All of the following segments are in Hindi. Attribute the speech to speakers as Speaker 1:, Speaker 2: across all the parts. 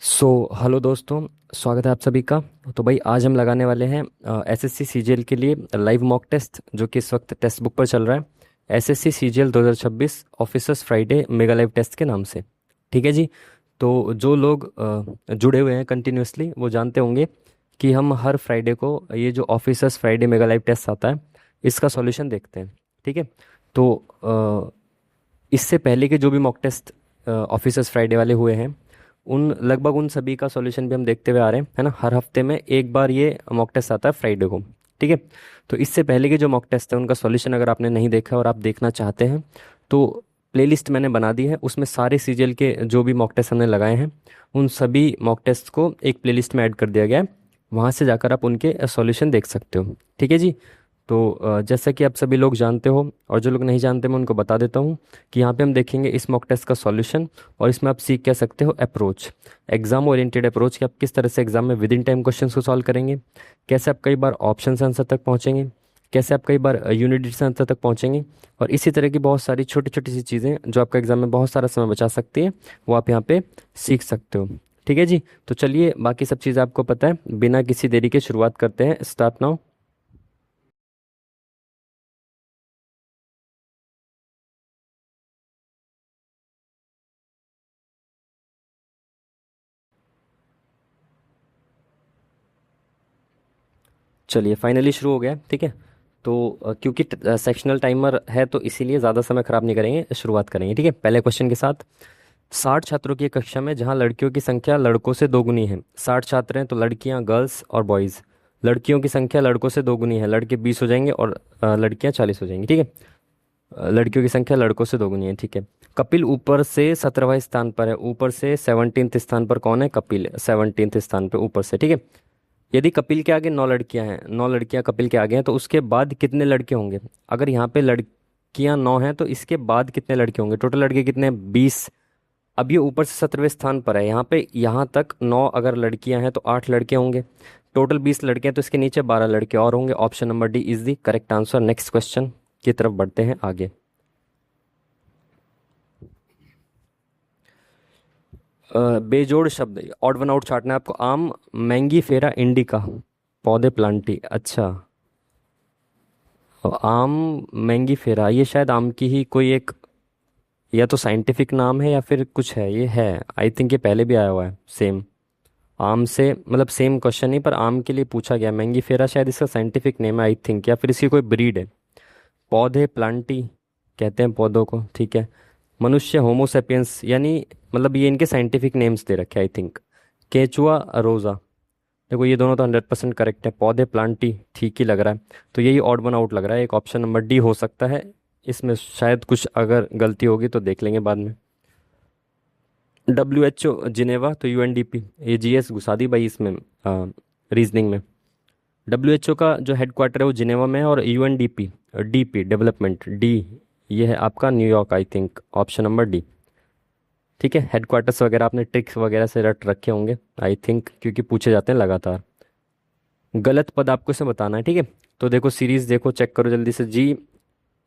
Speaker 1: हेलो दोस्तों। स्वागत है आप सभी का। तो भाई आज हम लगाने वाले हैं एसएससी सीजीएल के लिए लाइव मॉक टेस्ट जो कि इस वक्त टेक्स्ट बुक पर चल रहा है। SSC CGL 2026 officers Friday mega live test के नाम से। ठीक है जी। तो जो लोग जुड़े हुए हैं कंटिन्यूसली वो जानते होंगे कि हम हर फ्राइडे को ये जो officers Friday mega live test आता है इसका सॉल्यूशन देखते हैं। ठीक है। तो इससे पहले के जो भी मॉक टेस्ट ऑफिसर्स फ्राइडे वाले हुए हैं उन लगभग उन सभी का सॉल्यूशन भी हम देखते हुए आ रहे हैं, है ना। हर हफ्ते में एक बार ये मॉक टेस्ट आता है फ्राइडे को। ठीक है। तो इससे पहले के जो मॉक टेस्ट है उनका सॉल्यूशन अगर आपने नहीं देखा और आप देखना चाहते हैं तो प्लेलिस्ट मैंने बना दी है, उसमें सारे सीजीएल के जो भी मॉक टेस्ट हमने लगाए हैं उन सभी मॉक टेस्ट को एक प्लेलिस्ट में ऐड कर दिया गया है। वहाँ से जाकर आप उनके सॉल्यूशन देख सकते हो। ठीक है जी। तो जैसा कि आप सभी लोग जानते हो और जो लोग नहीं जानते मैं उनको बता देता हूँ कि यहाँ पे हम देखेंगे इस मॉक टेस्ट का सॉल्यूशन और इसमें आप सीख कह सकते हो अप्रोच, एग्जाम ओरिएंटेड अप्रोच कि आप किस तरह से एग्जाम में विद इन टाइम क्वेश्चंस को सॉल्व करेंगे, कैसे आप कई बार ऑप्शन आंसर तक पहुँचेंगे, कैसे आप कई बार यूनिट आंसर तक पहुँचेंगे और इसी तरह की बहुत सारी छोटी छोटी सी चीज़ें जो आपका एग्जाम में बहुत सारा समय बचा सकती है वो आप यहाँ पे सीख सकते हो। ठीक है जी। तो चलिए बाकी सब चीज़ें आपको पता है, बिना किसी देरी के शुरुआत करते हैं। Start now. चलिए फाइनली शुरू हो गया। ठीक है। तो क्योंकि सेक्शनल टाइमर है तो इसीलिए ज़्यादा समय खराब नहीं करेंगे, शुरुआत करेंगे। ठीक है। पहले क्वेश्चन के साथ। 60 छात्रों की एक कक्षा में जहां लड़कियों की संख्या लड़कों से दोगुनी है, 60 छात्र हैं तो लड़कियां गर्ल्स और बॉयज़, लड़कियों की संख्या लड़कों से दोगुनी है, लड़के 20 हो जाएंगे और लड़कियां 40 हो जाएंगी। ठीक है। लड़कियों की संख्या लड़कों से दोगुनी है। ठीक है। कपिल ऊपर से 17वें स्थान पर है, ऊपर से 17th स्थान पर कौन है? कपिल 17th स्थान पर ऊपर से। ठीक है। यदि कपिल के आगे 9 लड़कियां हैं, 9 लड़कियां कपिल के आगे हैं तो उसके बाद कितने लड़के होंगे? अगर यहाँ पे लड़कियां 9 हैं तो इसके बाद कितने लड़के होंगे? टोटल लड़के कितने हैं? 20। अब ये ऊपर से 17वें स्थान पर है, यहाँ पे यहाँ तक 9 अगर लड़कियां हैं तो 8 लड़के होंगे। टोटल 20 लड़के हैं तो इसके नीचे 12 लड़के और होंगे। Option number D is the correct answer. Next question की तरफ बढ़ते हैं आगे। बेजोड़ शब्द ऑड वन आउट छांटना है आपको। आम, मैंगी फेरा इंडिका, पौधे प्लांटी। अच्छा। आम मैंगी फेरा ये शायद आम की ही कोई एक या तो साइंटिफिक नाम है या फिर कुछ है। ये है आई थिंक ये पहले भी आया हुआ है सेम आम से, मतलब सेम क्वेश्चन ही पर आम के लिए पूछा गया। मैंगी फेरा शायद इसका साइंटिफिक नेम है आई थिंक, या फिर इसकी कोई ब्रीड है। पौधे प्लांटी कहते हैं पौधों को। ठीक है। मनुष्य होमोसेपियंस, यानी मतलब ये इनके साइंटिफिक नेम्स दे रखे आई थिंक। केचुआ रोजा। देखो ये दोनों तो 100% करेक्ट है। पौधे प्लांटी ठीक ही लग रहा है तो यही ऑड वन आउट लग रहा है। एक ऑप्शन नंबर डी हो सकता है, इसमें शायद कुछ अगर गलती होगी तो देख लेंगे बाद में। WHO जिनेवा तो UNDP, ये GS घुसा दी भाई इसमें रीजनिंग में। WHO का जो हेडक्वार्टर है वो जिनेवा में है और UNDP DP डेवलपमेंट डी ये है आपका New York I think. Option number D. ठीक है। हेडक्वार्टर्स वगैरह आपने ट्रिक्स वगैरह से रट रखे होंगे आई थिंक, क्योंकि पूछे जाते हैं लगातार। गलत पद आपको इसे बताना है। ठीक है। तो देखो सीरीज देखो, चेक करो जल्दी से।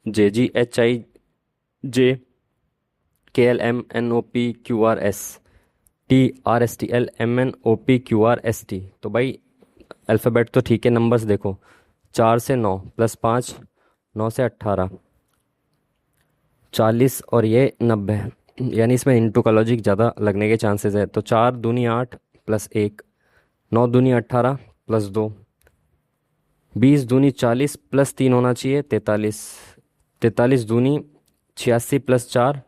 Speaker 1: GHIJKLMNOPQRS TRSTLMNOPQRST। तो भाई अल्फ़ाबेट तो ठीक है, नंबर्स देखो। 4 से 9 प्लस 5, 9 से 18, 40 और ये 90, यानी इसमें इंटू का लॉजिक ज़्यादा लगने के चांसेस है। तो 4 दूनी 8 प्लस 1, 9 दूनी 18 प्लस 2, 20 दूनी 40 प्लस 3 होना चाहिए 43, 43 दूनी 86 प्लस 4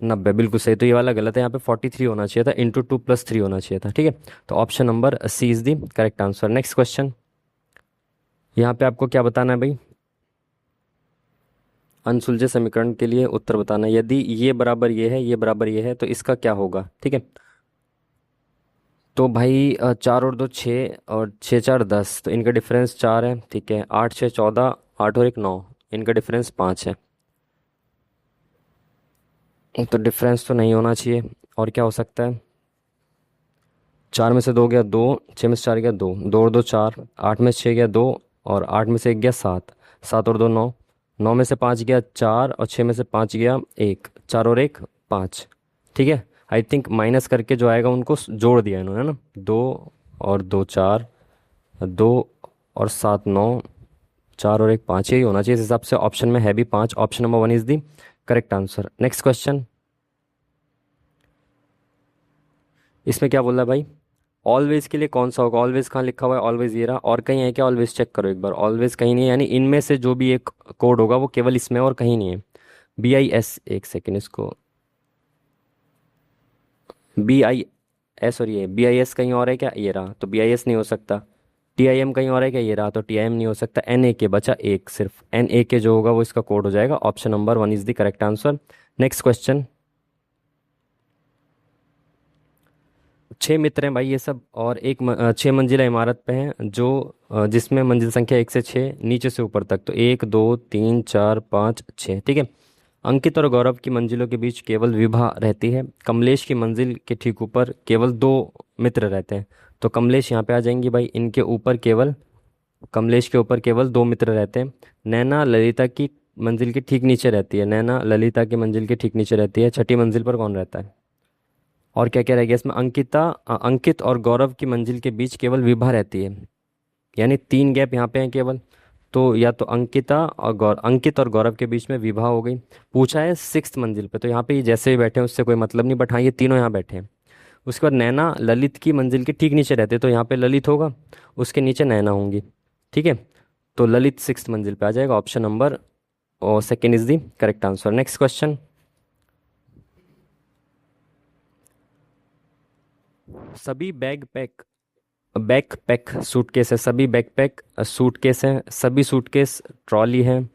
Speaker 1: 90। बिल्कुल सही। तो ये वाला गलत है, यहाँ पे 43 होना चाहिए था, इंटू 2 + 3 होना चाहिए था। ठीक है। तो option number C is the correct answer. Next question. यहाँ पे आपको क्या बताना है भाई? अनसुलझे समीकरण के लिए उत्तर बताना है। यदि ये बराबर ये है, ये बराबर ये है तो इसका क्या होगा? ठीक है। तो भाई 4 और 2 6 और 6 4 10, तो इनका डिफरेंस 4 है। ठीक है। 8 6 14, 8 और 1 9, इनका डिफरेंस 5 है। तो डिफरेंस तो नहीं होना चाहिए। और क्या हो सकता है? 4 में से 2 गया 2, 6 में से 4 गया 2, 2 और 2 4, 8 में से 6 गया 2 और 8 में से 1 गया 7, 7 और 2 9, 9 में से 5 गया 4 और 6 में से 5 गया 1, 4 और 1 5। ठीक है। आई थिंक माइनस करके जो आएगा उनको जोड़ दिया इन्होंने ना, 2 और 2 4, 2 और 7 9, 4 और 1 5, यही होना चाहिए इस हिसाब से। ऑप्शन में है भी 5, option number 1 is the correct answer. Next question, इसमें क्या बोल रहा है भाई, ऑलवेज के लिए कौन सा होगा? ऑलवेज कहाँ लिखा हुआ है? ऑलवेज ये रहा, और कहीं है क्या? ऑलवेज चेक करो एक बार, ऑलवेज कहीं नहीं है, यानी इनमें से जो भी एक कोड होगा वो केवल इसमें और कहीं नहीं है। BIS, एक सेकेंड, इसको BIS, और ये BIS कहीं और है क्या? ये रहा, तो BIS नहीं हो सकता। TIM कहीं और है क्या? ये रहा, तो TIM नहीं हो सकता। NAK बचा एक, सिर्फ NAK जो होगा वो इसका कोड हो जाएगा। Option number 1 is the correct answer. Next question, 6 मित्र हैं भाई ये सब, और 6 मंजिला इमारत पे हैं, जो जिसमें मंजिल संख्या 1 से 6, नीचे से ऊपर तक, तो 1 2 3 4 5 6, ठीक है। अंकित और गौरव की मंजिलों के बीच केवल विभा रहती है। कमलेश की मंजिल के ठीक ऊपर केवल 2 मित्र रहते हैं, तो कमलेश यहाँ पे आ जाएंगी भाई। इनके ऊपर केवल, कमलेश के ऊपर केवल 2 मित्र रहते हैं। नैना ललिता की मंजिल के ठीक नीचे रहती है, नैना ललिता की मंजिल के ठीक नीचे रहती है। छठी मंजिल पर कौन रहता है? और क्या क्या रह गया इसमें? अंकित और गौरव की मंजिल के बीच केवल विभा रहती है, यानी 3 गैप यहाँ पे हैं केवल। तो या तो अंकित और गौरव के बीच में विभा हो गई। पूछा है 6th मंजिल पे, तो यहाँ पे ये जैसे भी बैठे हैं उससे कोई मतलब नहीं, बट हाँ ये तीनों यहाँ बैठे हैं। उसके बाद नैना ललित की मंजिल के ठीक नीचे रहते हैं, तो यहाँ पे ललित होगा, उसके नीचे नैना होंगी, ठीक है। तो ललित 6th मंजिल पे आ जाएगा। ऑप्शन नंबर और second is the correct answer. Next question, सभी बैकपैक सूटकेस है, सभी बैकपैक सूटकेस हैं, सभी सूटकेस ट्रॉली है,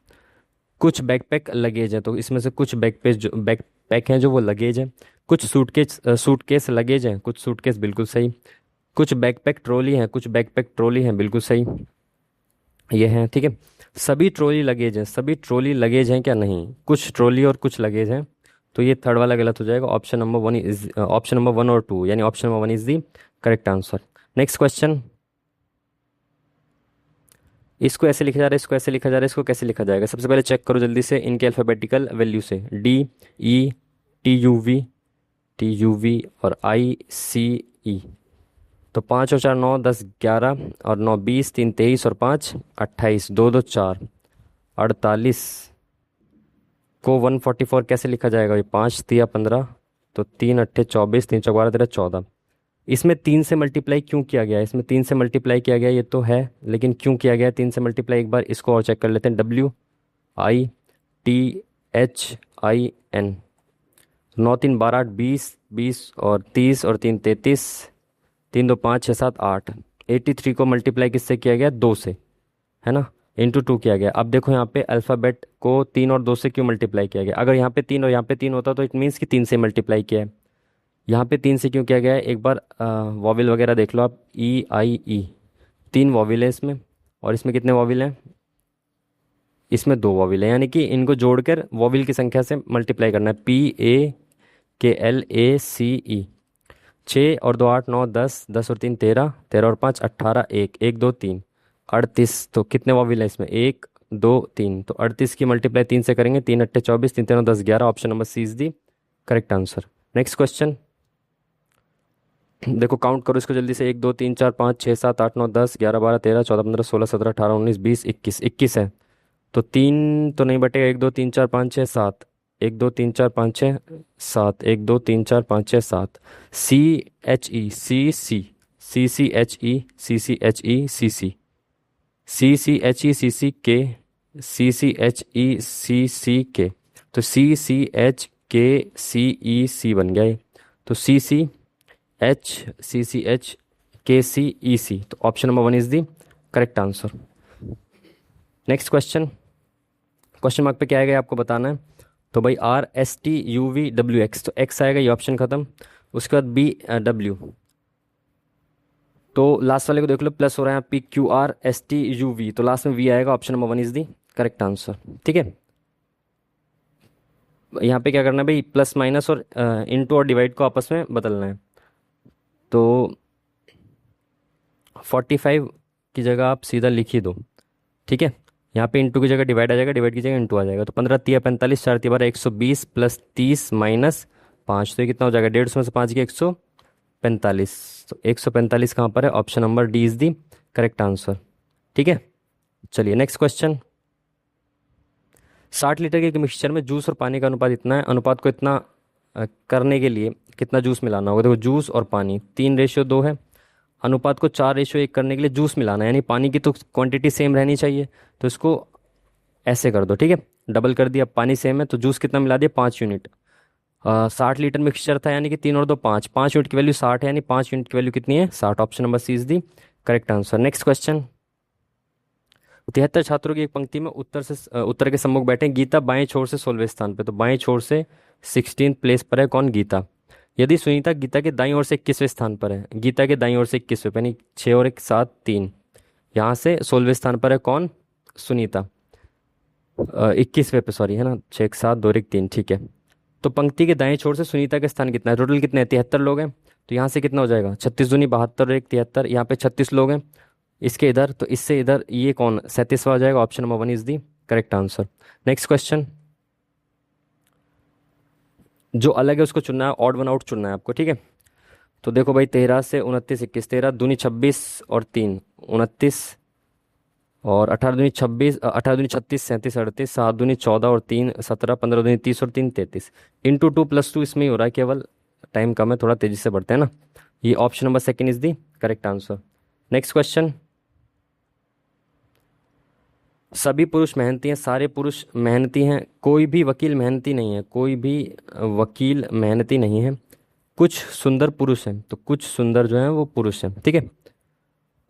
Speaker 1: कुछ बैकपैक लगेज है। तो इसमें से कुछ बैकपैक हैं जो वो लगेज है, कुछ सूटकेस लगेज हैं, कुछ सूटकेस, बिल्कुल सही। कुछ बैकपैक ट्रॉली हैं, कुछ बैकपैक ट्रॉली हैं, बिल्कुल सही ये हैं, ठीक है। सभी ट्रॉली लगेज हैं, सभी ट्रॉली लगेज हैं क्या? नहीं, कुछ ट्रॉली और कुछ लगेज हैं, तो ये थर्ड वाला गलत हो जाएगा। ऑप्शन नंबर 1 और 2, यानी option number 1 is the correct answer. Next question, इसको ऐसे लिखा जा रहा है, इसको ऐसे लिखा जा रहा है, इसको कैसे लिखा जाएगा? सबसे पहले चेक करो जल्दी से इनके अल्फ़ाबेटिकल वैल्यू से। DETUV और ICE। तो 5 और 4 9 10 11, और 9 20, 3 23, और 5 28, 2 2 4 48 को 144 कैसे लिखा जाएगा? ये 5 3 15, तो 3 8 24, 3 4 12 13 14। इसमें 3 से मल्टीप्लाई क्यों किया गया है? इसमें 3 से मल्टीप्लाई किया गया ये तो है, लेकिन क्यों किया गया है 3 से मल्टीप्लाई? एक बार इसको और चेक कर लेते हैं। WITHIN, 9 3 12 8 20, 20 और 30, और 3 33, 3 2 5 6 7 8। 83 को मल्टीप्लाई किससे किया गया? 2 से, है ना, इंटू 2 किया गया। अब देखो यहाँ पे अल्फ़ाबेट को 3 और 2 से क्यों मल्टीप्लाई किया गया? अगर यहाँ पे 3 और यहाँ पे 3 होता तो इट मीन्स कि 3 से मल्टीप्लाई किया है। यहाँ पे 3 से क्यों किया गया है? एक बार वॉविल वगैरह देख लो आप। EIE, 3 वॉविल है इसमें, और इसमें कितने वॉविल हैं? इसमें 2 वॉविल है, यानी कि इनको जोड़कर वॉविल की संख्या से मल्टीप्लाई करना है। PAKLACE। 6 और 2 8 9 10, 10 और 3 13, 13 और 5 18, 1 1 2 3 38। तो कितने वॉविल है इसमें? 1 2 3, तो 38 की मल्टीप्लाई 3 से करेंगे, 3 8 24, 3 3 10 11। Option number C is the correct answer. Next question, देखो काउंट करो इसको जल्दी से। 1 2 3 4 5 6 7 8 9 10 11 12 13 14 15 16 17 18 19 20 21, 21 है। तो 3 तो नहीं बटेगा। 1 2 3 4 5 6 7, 1 2 3 4 5 6 7, 1 2 3 4 5 6 7। CHE CCHE CC तो CCHKCEC बन गया ये। तो CCHCCHKCEC, तो option number 1 is the correct answer. Next question, question mark पे क्या आएगा ये आपको बताना है। तो भाई RSTUVWX, तो X आएगा, ये ऑप्शन खत्म। उसके बाद BW, तो लास्ट वाले को देख लो, प्लस हो रहा है PQRSTUV, तो लास्ट में V आएगा। Option number 1 is the correct answer, ठीक है। यहाँ पे क्या करना है भाई, प्लस माइनस और इनटू और डिवाइड को आपस में बदलना है। तो 45 की जगह आप सीधा लिख ही दो, ठीक है। यहाँ पे इंटू की जगह डिवाइड आ जाएगा, डिवाइड की जगह इंटू आ जाएगा। तो 15 3 45, 4 3 12 120, प्लस 30 माइनस 5, तो ये कितना हो जाएगा, 150 में से 5 गया 145। तो 145 कहाँ पर है, option number D is the correct answer. ठीक है, चलिए नेक्स्ट क्वेश्चन। 60 लीटर के एक मिक्सचर में जूस और पानी का अनुपात इतना है, अनुपात को इतना करने के लिए कितना जूस मिलाना होगा। देखो जूस और पानी 3:2 है, अनुपात को 4:1 करने के लिए जूस मिलाना है, यानी पानी की तो क्वांटिटी सेम रहनी चाहिए, तो इसको ऐसे कर दो। ठीक है, डबल कर दिया, पानी सेम है तो जूस कितना मिला दिया, 5 यूनिट। 60 लीटर मिक्सचर था, यानी कि 3 और 2 5, 5 यूनिट की वैल्यू 60 है, यानी 5 यूनिट की वैल्यू कितनी है, 60। Option number C is the correct answer. Next question. 73 छात्रों की एक पंक्ति में उत्तर के सम्मुख बैठे हैं। गीता बाएं छोर से 16वें स्थान पे, तो बाएं छोर से 16 प्लेस पर है कौन, गीता। यदि सुनीता गीता के दाईं ओर से 21वें स्थान पर है, गीता के दाईं ओर से 21वें, यानी 6 और 1 7 3, यहाँ से 16वें स्थान पर है कौन, सुनीता। 21वें पे सॉरी, है ना, 6 1 7 2 1 3, ठीक है। तो पंक्ति के दाएं छोर से सुनीता का स्थान कितना है, टोटल कितने हैं, 73 लोग हैं, तो यहाँ से कितना हो जाएगा, 36 दूनी 72 और 1 73, यहाँ पे 36 लोग हैं। इसके इधर तो इससे इधर ये कौन, 37वां हो जाएगा। Option number 1 is the correct answer. Next question. जो अलग है उसको चुनना है, ऑड वन आउट चुनना है आपको। ठीक है, तो देखो भाई 13 से 29 21, 13 दूनी 26 और 3 29, और 18 दूनी 26, 18 दूनी 36 37 38, 7 दूनी 14 और 3 17, 15 दूनी 30 और 3 33, इंटू 2+2 इसमें ही हो रहा है, केवल टाइम कम है, थोड़ा तेजी से बढ़ते हैं ना। ये option number second is the correct answer. Next question. सभी पुरुष मेहनती हैं, सारे पुरुष मेहनती हैं, कोई भी वकील मेहनती नहीं है, कोई भी वकील मेहनती नहीं है। कुछ सुंदर पुरुष हैं, तो कुछ सुंदर जो हैं वो पुरुष हैं। ठीक है,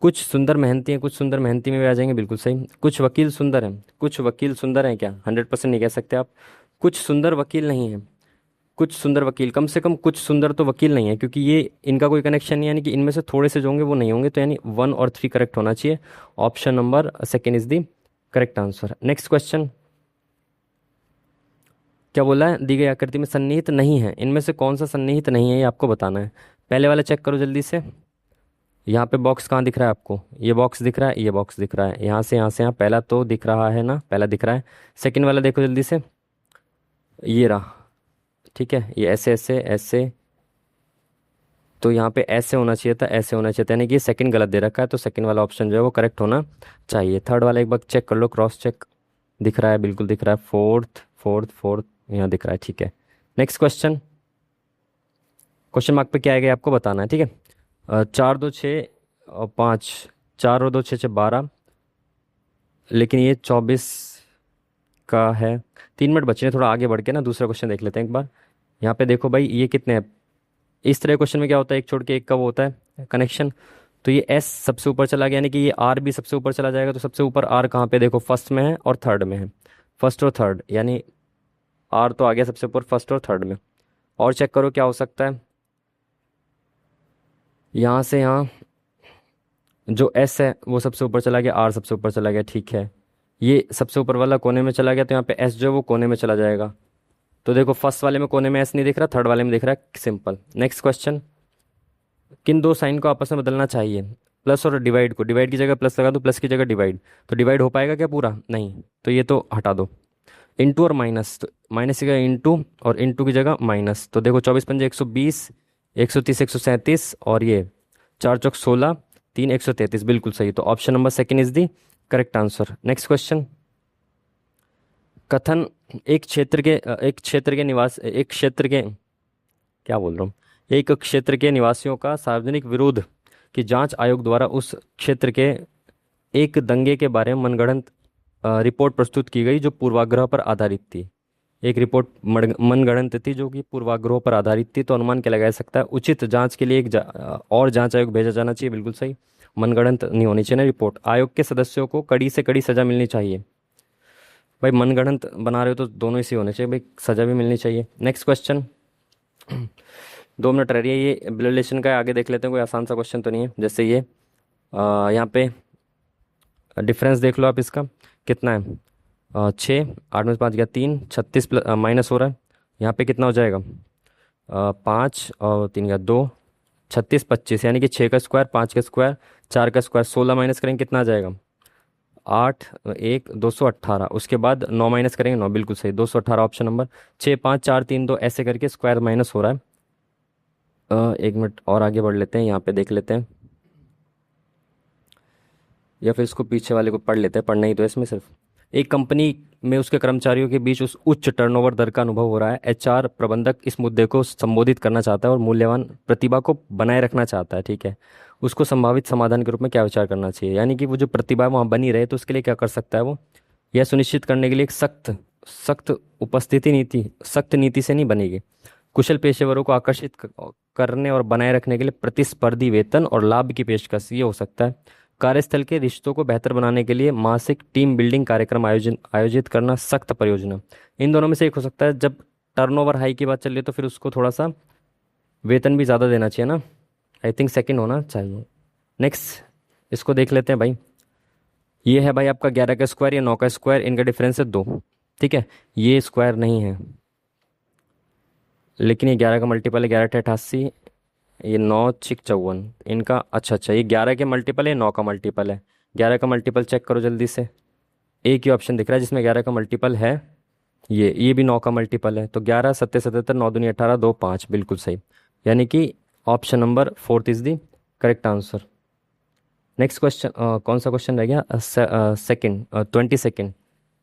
Speaker 1: कुछ सुंदर मेहनती हैं, कुछ सुंदर मेहनती में भी आ जाएंगे, बिल्कुल सही। कुछ वकील सुंदर हैं, कुछ वकील सुंदर हैं क्या, 100% नहीं कह सकते आप। कुछ सुंदर वकील नहीं है, कुछ सुंदर वकील, कम से कम कुछ सुंदर तो वकील नहीं है, क्योंकि ये इनका कोई कनेक्शन नहीं है, यानी कि इनमें से थोड़े से जो होंगे वो नहीं होंगे, तो यानी 1 और 3 करेक्ट होना चाहिए। Option number second is the correct answer. Next question. क्या बोला है, दी गई आकृति में सन्निहित नहीं है, इनमें से कौन सा सन्निहित नहीं है, ये आपको बताना है। पहले वाला चेक करो जल्दी से। यहाँ पे बॉक्स कहाँ दिख रहा है आपको, ये बॉक्स दिख रहा है, ये बॉक्स दिख रहा है, यहाँ से यहाँ पहला तो दिख रहा है ना, पहला दिख रहा है। सेकंड वाला देखो जल्दी से, ये रहा। ठीक है, ये ऐसे ऐसे ऐसे, तो यहाँ पे ऐसे होना चाहिए था, ऐसे होना चाहिए था, यानी कि सेकंड गलत दे रखा है, तो सेकंड वाला ऑप्शन जो है वो करेक्ट होना चाहिए। थर्ड वाला एक बार चेक कर लो, क्रॉस चेक, दिख रहा है, बिल्कुल दिख रहा है। फोर्थ फोर्थ फोर्थ यहाँ दिख रहा है, ठीक है। Next question. क्वेश्चन मार्क पे क्या आएगा ये आपको बताना है। ठीक है, 4 2 6 और 5, 4 और 2 6 6 12, लेकिन ये 24 का है। 3 मिनट बचे हैं, थोड़ा आगे बढ़ के ना दूसरा क्वेश्चन देख लेते हैं एक बार। यहाँ पे देखो भाई ये कितने हैं, इस तरह क्वेश्चन में क्या होता है, एक छोड़ के एक का वो होता है कनेक्शन। तो ये एस सबसे ऊपर चला गया, यानी कि ये आर भी सबसे ऊपर चला जाएगा, तो सबसे ऊपर आर कहाँ पे, देखो फर्स्ट में है और थर्ड में है, फर्स्ट और थर्ड, यानी आर तो आ गया सबसे ऊपर फर्स्ट और थर्ड में। और चेक करो क्या हो सकता है, यहाँ से यहाँ जो एस है वो सबसे ऊपर चला गया, आर सबसे ऊपर चला गया, ठीक है। ये सबसे ऊपर वाला कोने में चला गया, तो यहाँ पे एस जो है वो कोने में चला जाएगा। तो देखो फर्स्ट वाले में कोने में एस नहीं दिख रहा, थर्ड वाले में दिख रहा है, सिंपल। Next question. किन दो साइन को आपस में बदलना चाहिए, प्लस और डिवाइड को, डिवाइड की जगह प्लस लगा दो, प्लस की जगह डिवाइड, तो डिवाइड हो पाएगा क्या पूरा, नहीं, तो ये तो हटा दो। इंटू और माइनस, तो माइनस की जगह इंटू और इंटू की जगह माइनस, तो देखो 24 पंजे 120, 130 137, और ये 4 चौक 16, 3 133, बिल्कुल सही। तो option number second is the correct answer. Next question. कथन। एक क्षेत्र के क्या बोल रहा हूँ, एक क्षेत्र के निवासियों का सार्वजनिक विरोध की जांच आयोग द्वारा उस क्षेत्र के एक दंगे के बारे में मनगढ़ंत रिपोर्ट प्रस्तुत की गई, जो पूर्वाग्रह पर आधारित थी। एक रिपोर्ट मनगढ़ंत थी जो कि पूर्वाग्रह पर आधारित थी, तो अनुमान क्या लगाया सकता है, उचित जांच के लिए एक और जांच आयोग भेजा जाना चाहिए, बिल्कुल सही। मनगढ़ंत नहीं होनी चाहिए ना रिपोर्ट। आयोग के सदस्यों को कड़ी से कड़ी सजा मिलनी चाहिए। भाई मनगढ़ंत बना रहे हो तो दोनों इसी होने चाहिए भाई, सजा भी मिलनी चाहिए। Next question. 2 मिनट रह रही है, ये ब्लड रिलेशन का है, आगे देख लेते हैं, कोई आसान सा क्वेश्चन तो नहीं है। जैसे ये यहाँ पे डिफरेंस देख लो आप, इसका कितना है, 6, 8 में से 5 गया 3, 36 प्लस माइनस हो रहा है, यहाँ पे कितना हो जाएगा, 5 और 3 गया 2, 36 25, यानी कि 6 का स्क्वायर, 5 का स्क्वायर, 4 का स्क्वायर, 16 माइनस करेंगे कितना आ जाएगा, 8 1 218, उसके बाद 9 माइनस करेंगे 9, बिल्कुल सही, 218 ऑप्शन नंबर। 6 5 4 3 2 ऐसे करके स्क्वायर माइनस हो रहा है। एक मिनट और आगे बढ़ लेते हैं, यहाँ पे देख लेते हैं, या फिर इसको पीछे वाले को पढ़ लेते हैं, पढ़ना ही तो है इसमें सिर्फ। एक कंपनी में उसके कर्मचारियों के बीच उस उच्च टर्नओवर दर का अनुभव हो रहा है। एचआर प्रबंधक इस मुद्दे को संबोधित करना चाहता है और मूल्यवान प्रतिभा को बनाए रखना चाहता है, ठीक है। उसको संभावित समाधान के रूप में क्या विचार करना चाहिए, यानी कि वो जो प्रतिभा है वहाँ बनी रहे, तो उसके लिए क्या कर सकता है वो, यह सुनिश्चित करने के लिए एक सख्त सख्त उपस्थिति नीति, सख्त नीति से नहीं बनेगी। कुशल पेशेवरों को आकर्षित करने और बनाए रखने के लिए प्रतिस्पर्धी वेतन और लाभ की पेशकश, ये हो सकता है। कार्यस्थल के रिश्तों को बेहतर बनाने के लिए मासिक टीम बिल्डिंग कार्यक्रम आयोजन आयोजित करना, सख्त परियोजना। इन दोनों में से एक हो सकता है। जब टर्नओवर हाई की बात चल रही है तो फिर उसको थोड़ा सा वेतन भी ज़्यादा देना चाहिए ना, आई थिंक सेकंड होना चाहिए। नेक्स्ट इसको देख लेते हैं भाई। ये है भाई आपका 11 का स्क्वायर या 9 का स्क्वायर, इनका डिफरेंस है 2, ठीक है। ये स्क्वायर नहीं है, लेकिन ये 11 का मल्टीपल है, 11 × 88, ये 9 × 54 इनका, अच्छा अच्छा, ये 11 के मल्टीपल है, 9 का मल्टीपल है। 11 का मल्टीपल चेक करो जल्दी से, एक ही ऑप्शन दिख रहा है जिसमें 11 का मल्टीपल है, ये भी 9 का मल्टीपल है, तो 11 7 77 9 दूनी 18 2 5, बिल्कुल सही। यानी कि option number 4 is the correct answer. Next question, कौन सा क्वेश्चन रह गया, सेकंड, 22nd।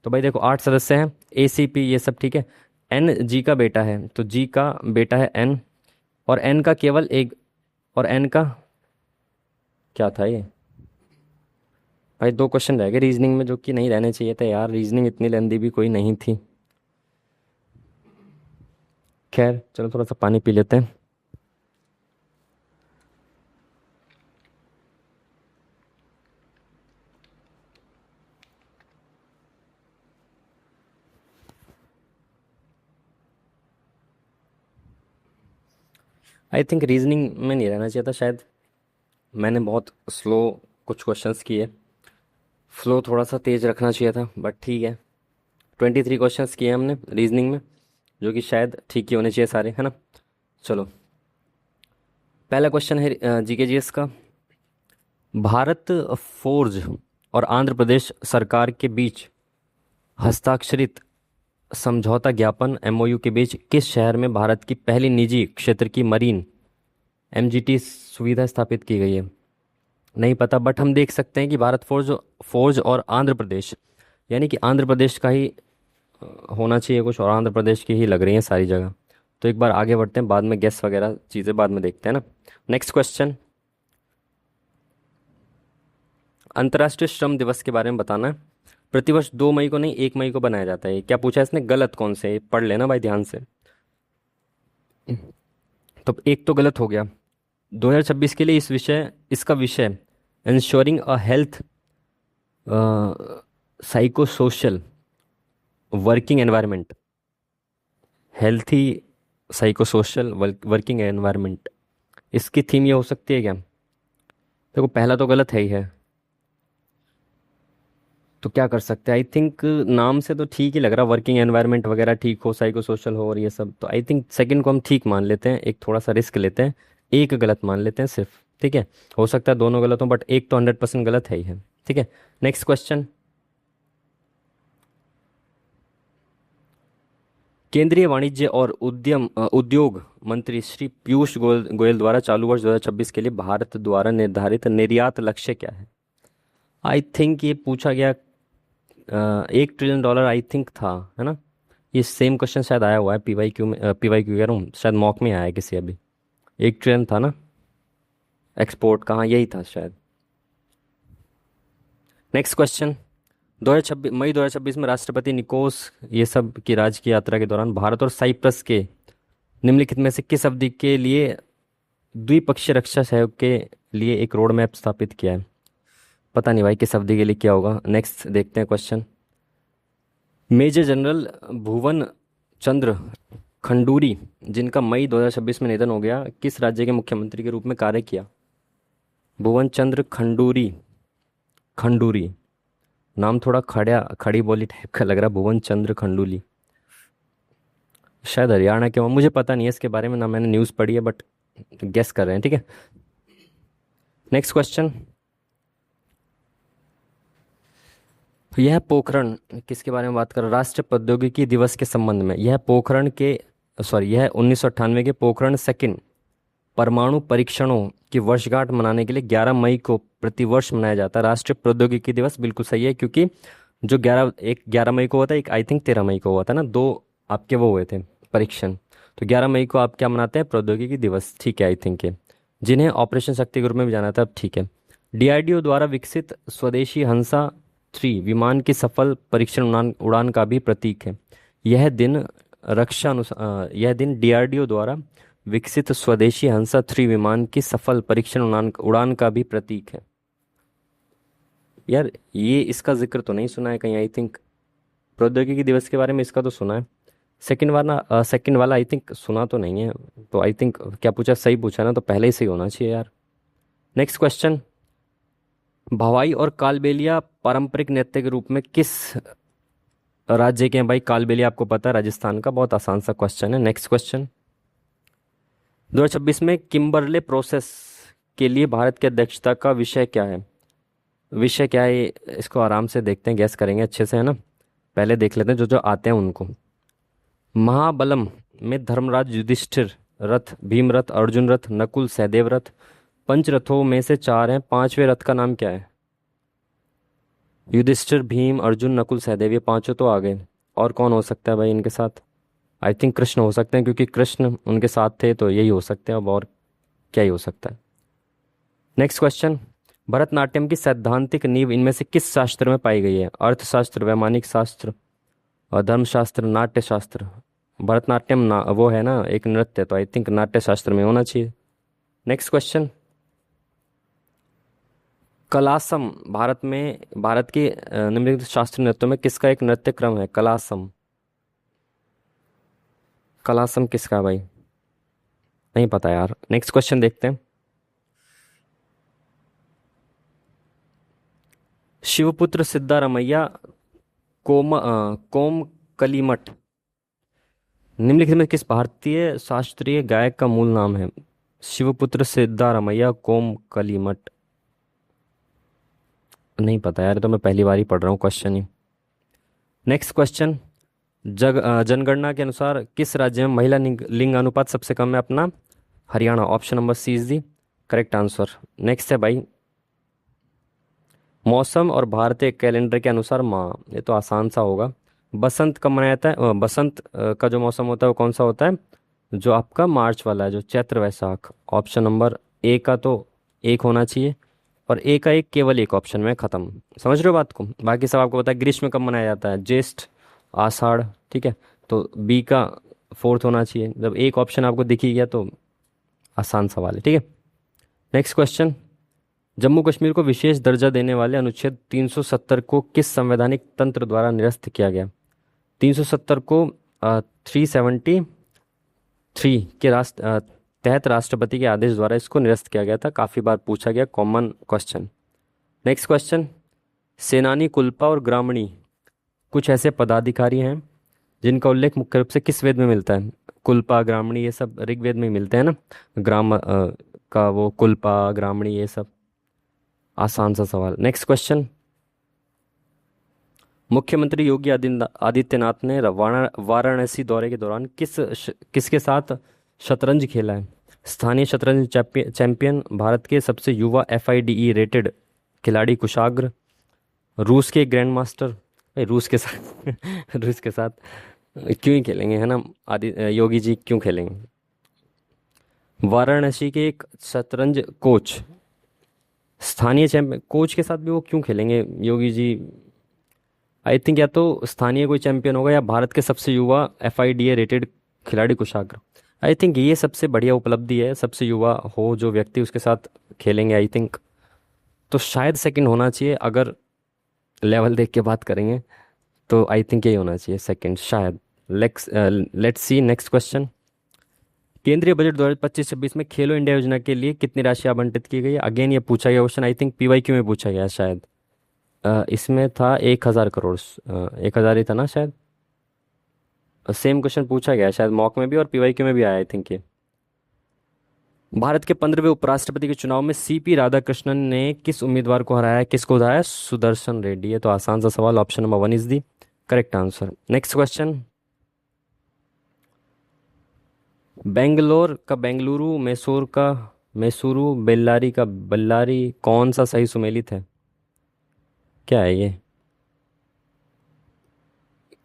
Speaker 1: तो भाई देखो 8 सदस्य हैं, ACP ये सब, ठीक है। एन जी का बेटा है, तो जी का बेटा है एन, और एन का केवल एक, और एन का क्या था ये भाई, 2 क्वेश्चन रह गए रीजनिंग में जो कि नहीं रहने चाहिए थे यार, रीजनिंग इतनी लेंदी भी कोई नहीं थी। खैर चलो थोड़ा सा पानी पी लेते हैं। आई थिंक रीजनिंग में नहीं रहना चाहिए था शायद, मैंने बहुत स्लो कुछ क्वेश्चंस किए, फ्लो थोड़ा सा तेज रखना चाहिए था, बट ठीक है। 23 क्वेश्चंस किए हमने रीजनिंग में, जो कि शायद ठीक ही होने चाहिए सारे, है ना। चलो पहला क्वेश्चन है जीके जीएस का। भारत फोर्ज और आंध्र प्रदेश सरकार के बीच हस्ताक्षरित समझौता ज्ञापन MOU के बीच किस शहर में भारत की पहली निजी क्षेत्र की मरीन MGT सुविधा स्थापित की गई है। नहीं पता, बट हम देख सकते हैं कि भारत फोर्ज फोर्ज और आंध्र प्रदेश, यानी कि आंध्र प्रदेश का ही होना चाहिए कुछ, और आंध्र प्रदेश की ही लग रही है सारी जगह। तो एक बार आगे बढ़ते हैं, बाद में गेस वगैरह चीज़ें बाद में देखते हैं ना। नेक्स्ट क्वेश्चन, अंतर्राष्ट्रीय श्रम दिवस के बारे में बताना है। प्रतिवर्ष 2 मई को नहीं, 1 मई को बनाया जाता है। क्या पूछा है इसने, गलत कौन से है? पढ़ लेना भाई ध्यान से। तो एक तो गलत हो गया। 2026 के लिए इसका विषय इंश्योरिंग अ health psycho social working environment, healthy psycho social working environment, इसकी थीम ये हो सकती है क्या? देखो पहला तो गलत है ही है, तो क्या कर सकते हैं? आई थिंक नाम से तो ठीक ही लग रहा, वर्किंग एनवायरनमेंट वगैरह ठीक हो, साइको सोशल हो और ये सब, तो आई थिंक सेकंड को हम ठीक मान लेते हैं, एक थोड़ा सा रिस्क लेते हैं, एक गलत मान लेते हैं सिर्फ, ठीक है। हो सकता है दोनों गलत हो, बट एक तो 100% गलत है ही है, ठीक है। नेक्स्ट क्वेश्चन, केंद्रीय वाणिज्य और उद्योग मंत्री श्री पीयूष गोयल गोयल द्वारा चालू वर्ष 2026 के लिए भारत द्वारा निर्धारित निर्यात लक्ष्य क्या है? आई थिंक ये पूछा गया, $1 ट्रिलियन आई थिंक था, है ना। ये सेम क्वेश्चन शायद आया हुआ है PYQ में, PYQ कह रहा हूँ, शायद मॉक में आया है किसी अभी। 1 ट्रिलियन था ना एक्सपोर्ट का, हाँ यही था शायद। नेक्स्ट क्वेश्चन, 2026 मई 2026 में राष्ट्रपति निकोस ये सब की राजकीय यात्रा के दौरान भारत और साइप्रस के निम्नलिखित में से किस अवधि के लिए द्विपक्षीय रक्षा सहयोग के लिए एक रोड मैप स्थापित किया है? पता नहीं भाई किस अवधि के लिए क्या होगा। नेक्स्ट देखते हैं क्वेश्चन, मेजर जनरल भुवन चंद्र खंडूरी जिनका मई 2026 में निधन हो गया, किस राज्य के मुख्यमंत्री के रूप में कार्य किया? भुवन चंद्र खंडूरी, खंडूरी नाम थोड़ा खड़ी बोली टाइप का लग रहा, भुवन चंद्र खंडूली, शायद हरियाणा के हो, मुझे पता नहीं है इसके बारे में, ना मैंने न्यूज़ पढ़ी है, बट गेस कर रहे हैं, ठीक है। नेक्स्ट क्वेश्चन, यह पोखरण किसके बारे में बात कर रहा है? राष्ट्रीय प्रौद्योगिकी दिवस के संबंध में। यह पोखरण के यह 1998 के पोखरण सेकंड परमाणु परीक्षणों की वर्षगांठ मनाने के लिए 11 मई को प्रतिवर्ष मनाया जाता है राष्ट्रीय प्रौद्योगिकी दिवस। बिल्कुल सही है, क्योंकि जो 11 मई को हुआ था, एक आई थिंक 13 मई को हुआ था ना, दो आपके वो हुए थे परीक्षण। तो 11 मई को आप क्या मनाते हैं? प्रौद्योगिकी दिवस, ठीक है आई थिंक है। जिन्हें ऑपरेशन शक्ति ग्रुप में भी जाना था, अब ठीक है। डीआरडीओ द्वारा विकसित स्वदेशी हंसा 3 विमान की सफल परीक्षण उड़ान उड़ान का भी प्रतीक है। यह दिन यह दिन डीआरडीओ द्वारा विकसित स्वदेशी हंसा 3 विमान की सफल परीक्षण उड़ान उड़ान का भी प्रतीक है। यार ये इसका जिक्र तो नहीं सुना है कहीं आई थिंक। प्रौद्योगिकी दिवस के बारे में इसका तो सुना है। सेकंड वाला आई थिंक सुना तो नहीं है। तो आई थिंक क्या पूछा? सही पूछा ना, तो पहले ही सही होना चाहिए यार। Next question. भवाई और कालबेलिया पारंपरिक नृत्य के रूप में किस राज्य के हैं? भाई कालबेलिया आपको पता है, राजस्थान का। बहुत आसान सा क्वेश्चन है। Next question. 2026 में किम्बरले प्रोसेस के लिए भारत की अध्यक्षता का विषय क्या है? विषय क्या है इसको आराम से देखते हैं, गैस करेंगे अच्छे से, है ना। पहले देख लेते हैं जो जो आते हैं उनको। महाबलम में धर्मराज युधिष्ठिर रथ, भीम रथ, अर्जुन रथ, नकुल सहदेव रथ। पंच रथों में से 4 हैं, पांचवें रथ का नाम क्या है? युधिष्ठिर, भीम, अर्जुन, नकुल, सहदेव, ये पांचों तो आ गए। और कौन हो सकता है भाई इनके साथ? आई थिंक कृष्ण हो सकते हैं, क्योंकि कृष्ण उनके साथ थे, तो यही हो सकते हैं। अब और क्या ही हो सकता है? Next question. भरतनाट्यम की सैद्धांतिक नींव इनमें से किस शास्त्र में पाई गई है? अर्थशास्त्र, वैमानिक शास्त्र और धर्मशास्त्र, नाट्य शास्त्र। भरतनाट्यम ना वो है ना एक नृत्य, तो आई थिंक नाट्य शास्त्र में होना चाहिए। Next question. कलासम भारत के निम्नलिखित शास्त्रीय नृत्यों में किसका एक नृत्य क्रम है? कलासम। कलासम किसका है भाई? नहीं पता यार। नेक्स्ट क्वेश्चन देखते हैं। शिवपुत्र सिद्धारमैया कोम कलीमठ निम्नलिखित में किस भारतीय शास्त्रीय गायक का मूल नाम है? शिवपुत्र सिद्धारमैया कोम कलीमठ। नहीं पता यार, तो मैं पहली बार ही पढ़ रहा हूँ क्वेश्चन ही। Next question. जनगणना के अनुसार किस राज्य में महिला लिंग अनुपात सबसे कम है? अपना Haryana. Option number C is the correct answer. Next है भाई, मौसम और भारतीय कैलेंडर के अनुसार माह। ये तो आसान सा होगा। बसंत कब मनाया जाता है? बसंत का जो मौसम होता है वो कौन सा होता है? जो आपका मार्च वाला है, जो चैत्र वैशाख। ऑप्शन नंबर ए का तो एक होना चाहिए, और ए का एक केवल एक ऑप्शन में खत्म। समझ रहे हो बात को? बाकी सब आपको पता है। ग्रीष्म कब मनाया जाता है? ज्येष्ठ, आषाढ़, ठीक है। तो बी का फोर्थ होना चाहिए। जब एक ऑप्शन आपको दिख ही गया तो आसान सवाल है, ठीक है। Next question. जम्मू कश्मीर को विशेष दर्जा देने वाले अनुच्छेद 370 को किस संवैधानिक तंत्र द्वारा निरस्त किया गया? 370 को 373 के तहत राष्ट्रपति के आदेश द्वारा इसको निरस्त किया गया था। काफ़ी बार पूछा गया, कॉमन क्वेश्चन। Next question. सेनानी, कुल्पा और ग्रामणी कुछ ऐसे पदाधिकारी हैं जिनका उल्लेख मुख्य रूप से किस वेद में मिलता है? कुल्पा, ग्रामणी ये सब ऋग्वेद में ही मिलते हैं ना। का वो कुल्पा, ग्रामणी ये सब। आसान सा सवाल। Next question. मुख्यमंत्री योगी आदित्यनाथ ने वाराणसी दौरे के दौरान किसके साथ शतरंज खेला है? स्थानीय शतरंज चैंपियन, भारत के सबसे युवा FIDE रेटेड खिलाड़ी कुशाग्र, रूस के ग्रैंड मास्टर। रूस के साथ रूस के साथ क्यों ही खेलेंगे, है ना। योगी जी क्यों खेलेंगे? वाराणसी के एक शतरंज कोच, स्थानीय चैंपियन कोच के साथ भी वो क्यों खेलेंगे योगी जी? आई थिंक या तो स्थानीय कोई चैंपियन होगा, या भारत के सबसे युवा FIDE रेटेड खिलाड़ी कुशाग्र। आई थिंक ये सबसे बढ़िया उपलब्धि है, सबसे युवा हो जो व्यक्ति उसके साथ खेलेंगे आई थिंक। तो शायद सेकंड होना चाहिए, अगर लेवल देख के बात करेंगे तो आई थिंक यही होना चाहिए सेकंड शायद। Let's see next question. केंद्रीय बजट 2025-26 में खेलो इंडिया योजना के लिए कितनी राशि आवंटित की गई है? अगेन ये पूछा गया क्वेश्चन, आई थिंक PYQ में पूछा गया शायद। इसमें था 1,000 करोड़, 1,000 ही था ना शायद। सेम क्वेश्चन पूछा गया शायद मॉक में भी और PYQ में भी आया आई थिंक ये। भारत के 15वें उपराष्ट्रपति के चुनाव में सीपी राधाकृष्णन ने किस उम्मीदवार को हराया, किसको हराया? सुदर्शन रेड्डी। है तो आसान सा सवाल, option number 1 is the correct answer. Next question. Bangalore का बेंगलुरु, मैसूर का मैसूरू, बेल्लारी का बल्लारी, कौन सा सही सुमेलित है? क्या है ये?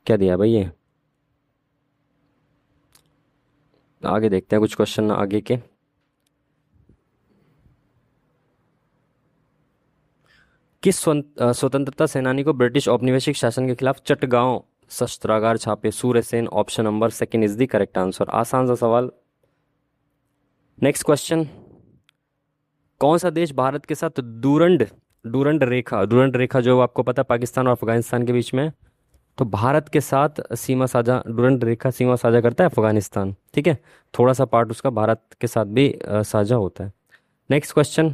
Speaker 1: क्या दिया भाई ये? आगे देखते हैं कुछ क्वेश्चन आगे के। किस स्वतंत्रता सेनानी को ब्रिटिश औपनिवेशिक शासन के खिलाफ चटगांव शस्त्रागार छापे? Suryasen. Option number second is the correct answer. आसान सा सवाल। Next question. कौन सा देश भारत के साथ डूरंड डूरंड रेखा जो आपको पता है पाकिस्तान और अफगानिस्तान के बीच में है, तो भारत के साथ सीमा साझा, डूरंड रेखा सीमा साझा करता है अफगानिस्तान, ठीक है। थोड़ा सा पार्ट उसका भारत के साथ भी साझा होता है। Next question.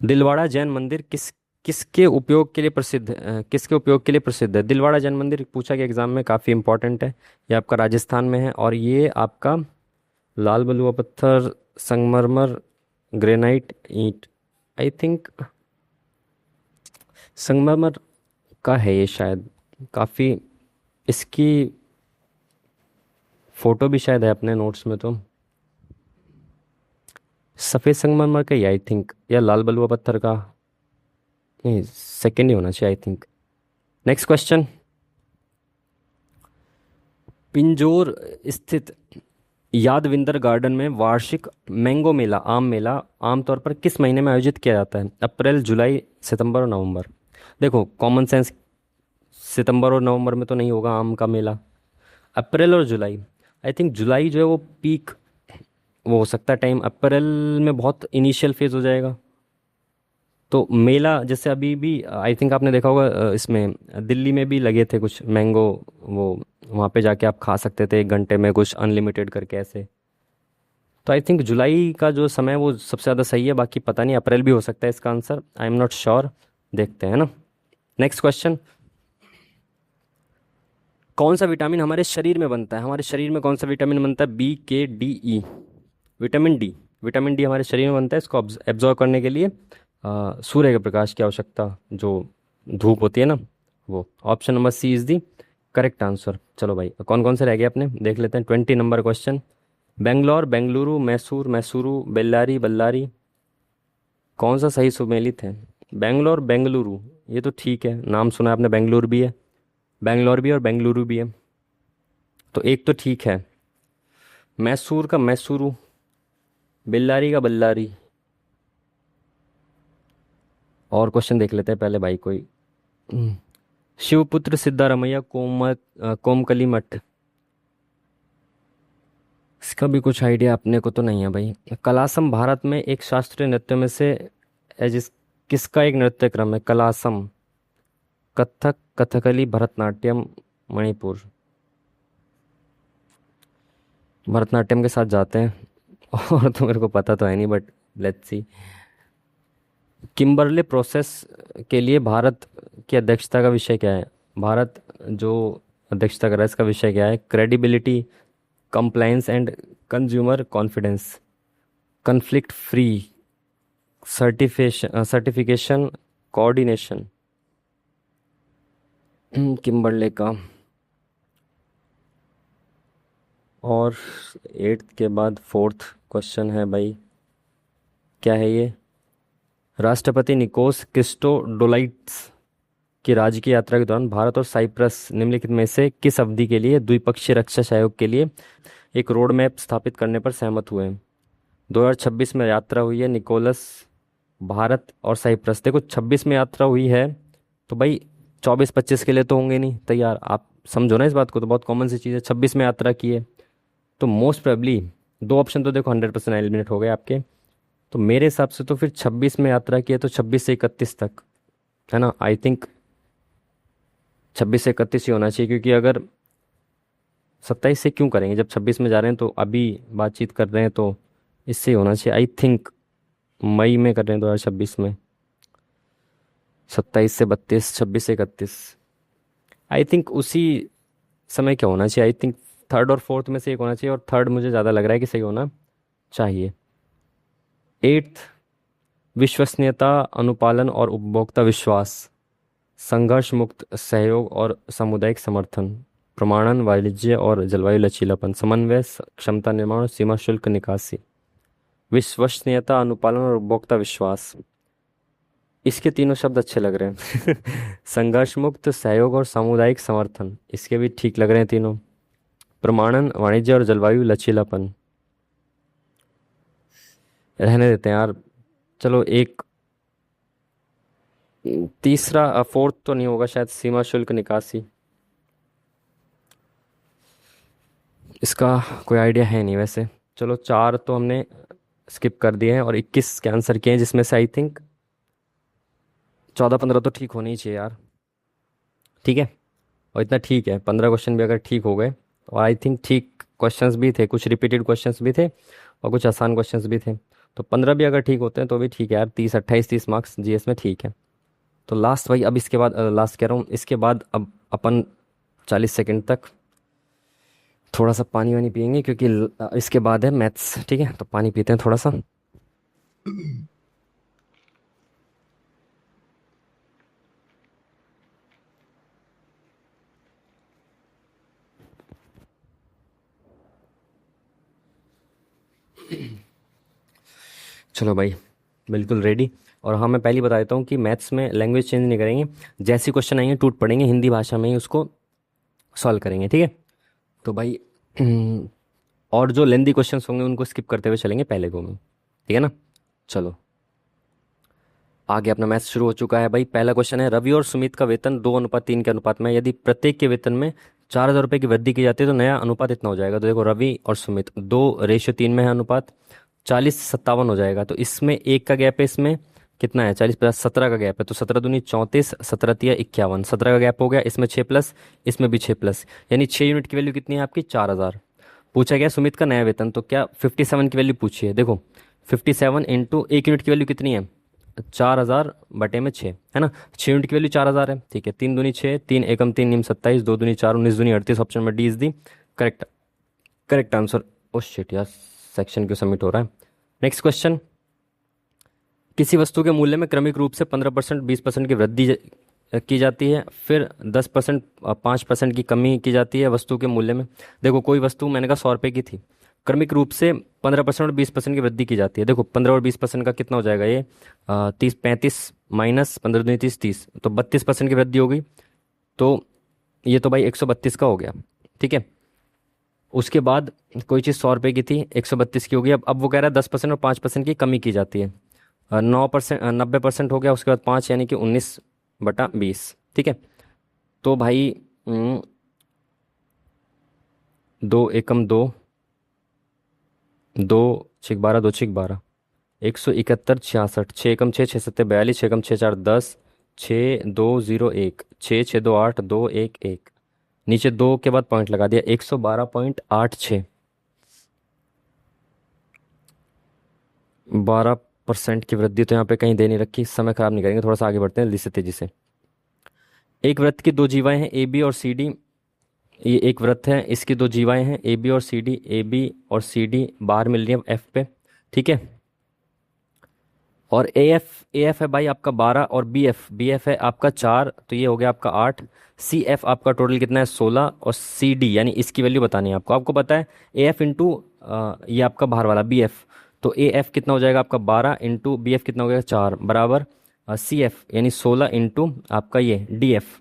Speaker 1: दिलवाड़ा जैन मंदिर किसके उपयोग के लिए प्रसिद्ध किसके उपयोग के लिए प्रसिद्ध है? दिलवाड़ा जैन मंदिर पूछा गया एग्जाम में, काफ़ी इंपॉर्टेंट है। ये आपका राजस्थान में है और ये आपका लाल बलुआ पत्थर, संगमरमर, ग्रेनाइट, ईंट, आई थिंक संगमरमर का है ये शायद। काफ़ी इसकी फोटो भी शायद है अपने नोट्स में, तो सफ़ेद संगमरमर का ही आई थिंक, या लाल बलुआ पत्थर का। नहीं, सेकेंड ही होना चाहिए I think. Next question. Pinjore स्थित यादविंदर गार्डन में वार्षिक मैंगो मेला, आम मेला, आमतौर पर किस महीने में आयोजित किया जाता है? अप्रैल, जुलाई, सितंबर और नवंबर। देखो कॉमन सेंस, सितंबर और नवंबर में तो नहीं होगा आम का मेला। अप्रैल और जुलाई, आई थिंक जुलाई जो है वो पीक वो हो सकता है टाइम, अप्रैल में बहुत इनिशियल फेज हो जाएगा। तो मेला जैसे अभी भी आई थिंक आपने देखा होगा इसमें दिल्ली में भी लगे थे कुछ मैंगो, वो वहाँ पे जाके आप खा सकते थे 1 घंटे में कुछ अनलिमिटेड करके ऐसे। तो आई थिंक जुलाई का जो समय है वो सबसे ज़्यादा सही है, बाकी पता नहीं अप्रैल भी हो सकता है इसका answer, I am not sure. देखते हैं ना। Next question. कौन सा विटामिन हमारे शरीर में बनता है? हमारे शरीर में कौन सा विटामिन बनता है? B, K, D, E. Vitamin D. Vitamin D हमारे शरीर में बनता है, इसको एब्जॉर्ब करने के लिए सूर्य के प्रकाश की आवश्यकता, जो धूप होती है ना वो। Option number C is the correct answer. चलो भाई कौन कौन से रह गए अपने देख लेते हैं। 20 नंबर क्वेश्चन। बेंगलोर, बेंगलुरु, मैसूर, मैसूरू, बेल्लारी, बल्लारी, कौन सा सही सुमेलित है? बेंगलोर, बेंगलुरु, ये तो ठीक है, नाम सुना है आपने, बेंगलुरु भी है, बेंगलोर भी और बेंगलुरु भी है, तो एक तो ठीक है। मैसूर का मैसूरू, बेल्लारी का बल्लारी। और क्वेश्चन देख लेते हैं पहले भाई कोई। हम्म, शिवपुत्र सिद्धारमैया कोमकली मठ, इसका भी कुछ आइडिया अपने को तो नहीं है भाई। कलासम भारत में एक शास्त्रीय नृत्य में से है जिस किसका एक नृत्य क्रम है? कलासम, कथक, कथकली, भरतनाट्यम, मणिपुर। भरतनाट्यम के साथ जाते हैं और तो मेरे को पता तो है नहीं, but let's see. Kimberley process के लिए भारत की अध्यक्षता का विषय क्या है? भारत जो अध्यक्षता कर रहा है इसका विषय क्या है? Credibility, compliance and consumer confidence, conflict free, certification, coordination. Kimberley का। और 8th के बाद 4th क्वेश्चन है भाई, क्या है ये? राष्ट्रपति निकोस क्रिस्टोडोलाइट्स की राजकीय यात्रा के दौरान भारत और साइप्रस निम्नलिखित में से किस अवधि के लिए द्विपक्षीय रक्षा सहयोग के लिए एक रोड मैप स्थापित करने पर सहमत हुए हैं? 2026 में यात्रा हुई है निकोलस, भारत और साइप्रस। देखो 26 में यात्रा हुई है तो भाई 24-25 के लिए तो होंगे नहीं तैयार, आप समझो ना इस बात को, तो बहुत कॉमन सी चीज़ है। 26 में यात्रा की है तो मोस्ट प्रोबेबली दो ऑप्शन तो देखो 100% एलिमिनेट हो गए आपके। तो मेरे हिसाब से तो फिर 26 में यात्रा की है तो 26 से 31 तक, है ना? आई थिंक 26 से 31 ही होना चाहिए, क्योंकि अगर 27 से क्यों करेंगे जब 26 में जा रहे हैं, तो अभी बातचीत कर रहे हैं तो इससे ही होना चाहिए। आई थिंक मई में कर रहे हैं 2026 में, 27 से 32, 26 से 31, आई थिंक उसी समय क्या होना चाहिए। आई थिंक थर्ड और फोर्थ में से एक होना चाहिए, और थर्ड मुझे ज़्यादा लग रहा है कि सही होना चाहिए। एट्थ, विश्वसनीयता, अनुपालन और उपभोक्ता विश्वास, संघर्ष मुक्त सहयोग और सामुदायिक समर्थन, प्रमाणन, वाणिज्य और जलवायु लचीलापन, समन्वय, क्षमता निर्माण और सीमा शुल्क निकासी। विश्वसनीयता, अनुपालन और उपभोक्ता विश्वास, इसके तीनों शब्द अच्छे लग रहे हैं। संघर्ष मुक्त सहयोग और सामुदायिक समर्थन, इसके भी ठीक लग रहे हैं तीनों। प्रमाणन, वाणिज्य और जलवायु लचीलापन, रहने देते हैं यार। चलो एक तीसरा, फोर्थ तो नहीं होगा शायद, सीमा शुल्क निकासी, इसका कोई आइडिया है नहीं वैसे। चलो 4 तो हमने स्किप कर दिए हैं और 21 के आंसर किए हैं, जिसमें से आई थिंक 14-15 तो ठीक होने ही चाहिए यार। ठीक है, और इतना ठीक है, 15 क्वेश्चन भी अगर ठीक हो गए, और आई थिंक ठीक क्वेश्चंस भी थे, कुछ रिपीटेड क्वेश्चंस भी थे और कुछ आसान क्वेश्चंस भी थे, तो 15 भी अगर ठीक होते हैं तो भी ठीक है यार। 30 मार्क्स जीएस में ठीक है। तो लास्ट भाई, अब इसके बाद लास्ट कह रहा हूँ, इसके बाद अब अपन 40 सेकंड तक थोड़ा सा पानी वानी पियेंगे, क्योंकि इसके बाद है मैथ्स। ठीक है, तो पानी पीते हैं थोड़ा सा। चलो भाई, बिल्कुल रेडी। और हाँ, मैं पहले ही बता देता हूँ कि मैथ्स में लैंग्वेज चेंज नहीं करेंगे, जैसे क्वेश्चन आएंगे टूट पड़ेंगे, हिंदी भाषा में ही उसको सॉल्व करेंगे। ठीक है, तो भाई और जो लेंदी क्वेश्चंस होंगे उनको स्किप करते हुए चलेंगे पहले को में। ठीक है ना। चलो आगे अपना मैथ शुरू हो चुका है भाई। पहला क्वेश्चन है, रवि और सुमित का वेतन 2:3 के अनुपात में है। यदि प्रत्येक के वेतन में 4,000 रुपये की वृद्धि की जाती है तो नया अनुपात इतना हो जाएगा। तो देखो, रवि और सुमित 2:3 में है अनुपात, 40-57 हो जाएगा। तो इसमें एक का गैप है, इसमें कितना है, 40 + 17 का गैप है, तो 17 दूनी 34, 17 तिया 51, 17 का गैप हो गया। इसमें 6+, इसमें भी 6+, यानी 6 यूनिट की वैल्यू कितनी है आपकी, 4,000। पूछा गया सुमित का नया वेतन, तो क्या 57 की वैल्यू पूछी है। देखो 57 इंटू 1 यूनिट की वैल्यू कितनी है, 4,000 बटे में 6 है ना। 6 यूनिट की वैल्यू 4,000 है। ठीक है, 3 दूनी 6, 3 एकम 3 निम 27, 2 दूनी 4, 19 दूनी 38। ऑप्शन में D is the correct correct answer. Oh shit यार, सेक्शन क्यों सबमिट हो रहा है। नेक्स्ट क्वेश्चन, किसी वस्तु के मूल्य में क्रमिक रूप से 15%, 20% की वृद्धि की जाती है, फिर 10%, 5% की कमी की जाती है वस्तु के मूल्य में। देखो, कोई वस्तु मैंने कहा 100 रुपये की थी, क्रमिक रूप से 15% और 20% की वृद्धि की जाती है। देखो 15 और 20% का कितना हो जाएगा ये, 30, 35 माइनस 15 दूनी 30, 30, तो 32% की वृद्धि हो गई। तो ये तो भाई 132 का हो गया। ठीक है, उसके बाद कोई चीज़ 100 रुपये की थी, 132 की होगी। अब वो कह रहा है 10% और 5% की कमी की जाती है। 9%, 90% हो गया, उसके बाद 5 यानी कि 19/20। ठीक है, तो भाई 2 एकम 2, 2 6 12, 2 6 12, 171 66, 6 एकम 6, 6 7 42, 6 एकम 6 4 10, 6 2 0 1, 6 6 2 8, 2 1 1, नीचे 2 के बाद पॉइंट लगा दिया, 112.86। 12% की वृद्धि तो यहाँ पे कहीं दे नहीं रखी, समय खराब नहीं करेंगे, थोड़ा सा आगे बढ़ते हैं जल्दी से तेजी से। एक वृत्त की 2 जीवाएं हैं, ए बी और सी डी। ये एक वृत्त है, इसकी 2 जीवाएं हैं, ए बी और सी डी। ए बी और सी डी बाहर मिल रही है एफ पे। ठीक है, और ए एफ है भाई आपका 12, और बी एफ है आपका 4, तो ये हो गया आपका 8। सी एफ आपका टोटल कितना है, 16, और सी डी यानी इसकी वैल्यू बतानी है आपको। आपको पता है ए एफ इंटू ये आपका बाहर वाला बी एफ, तो ए एफ कितना हो जाएगा आपका 12 इंटू बी एफ कितना हो गया 4, बराबर सी एफ यानी 16 इंटू आपका ये डी एफ,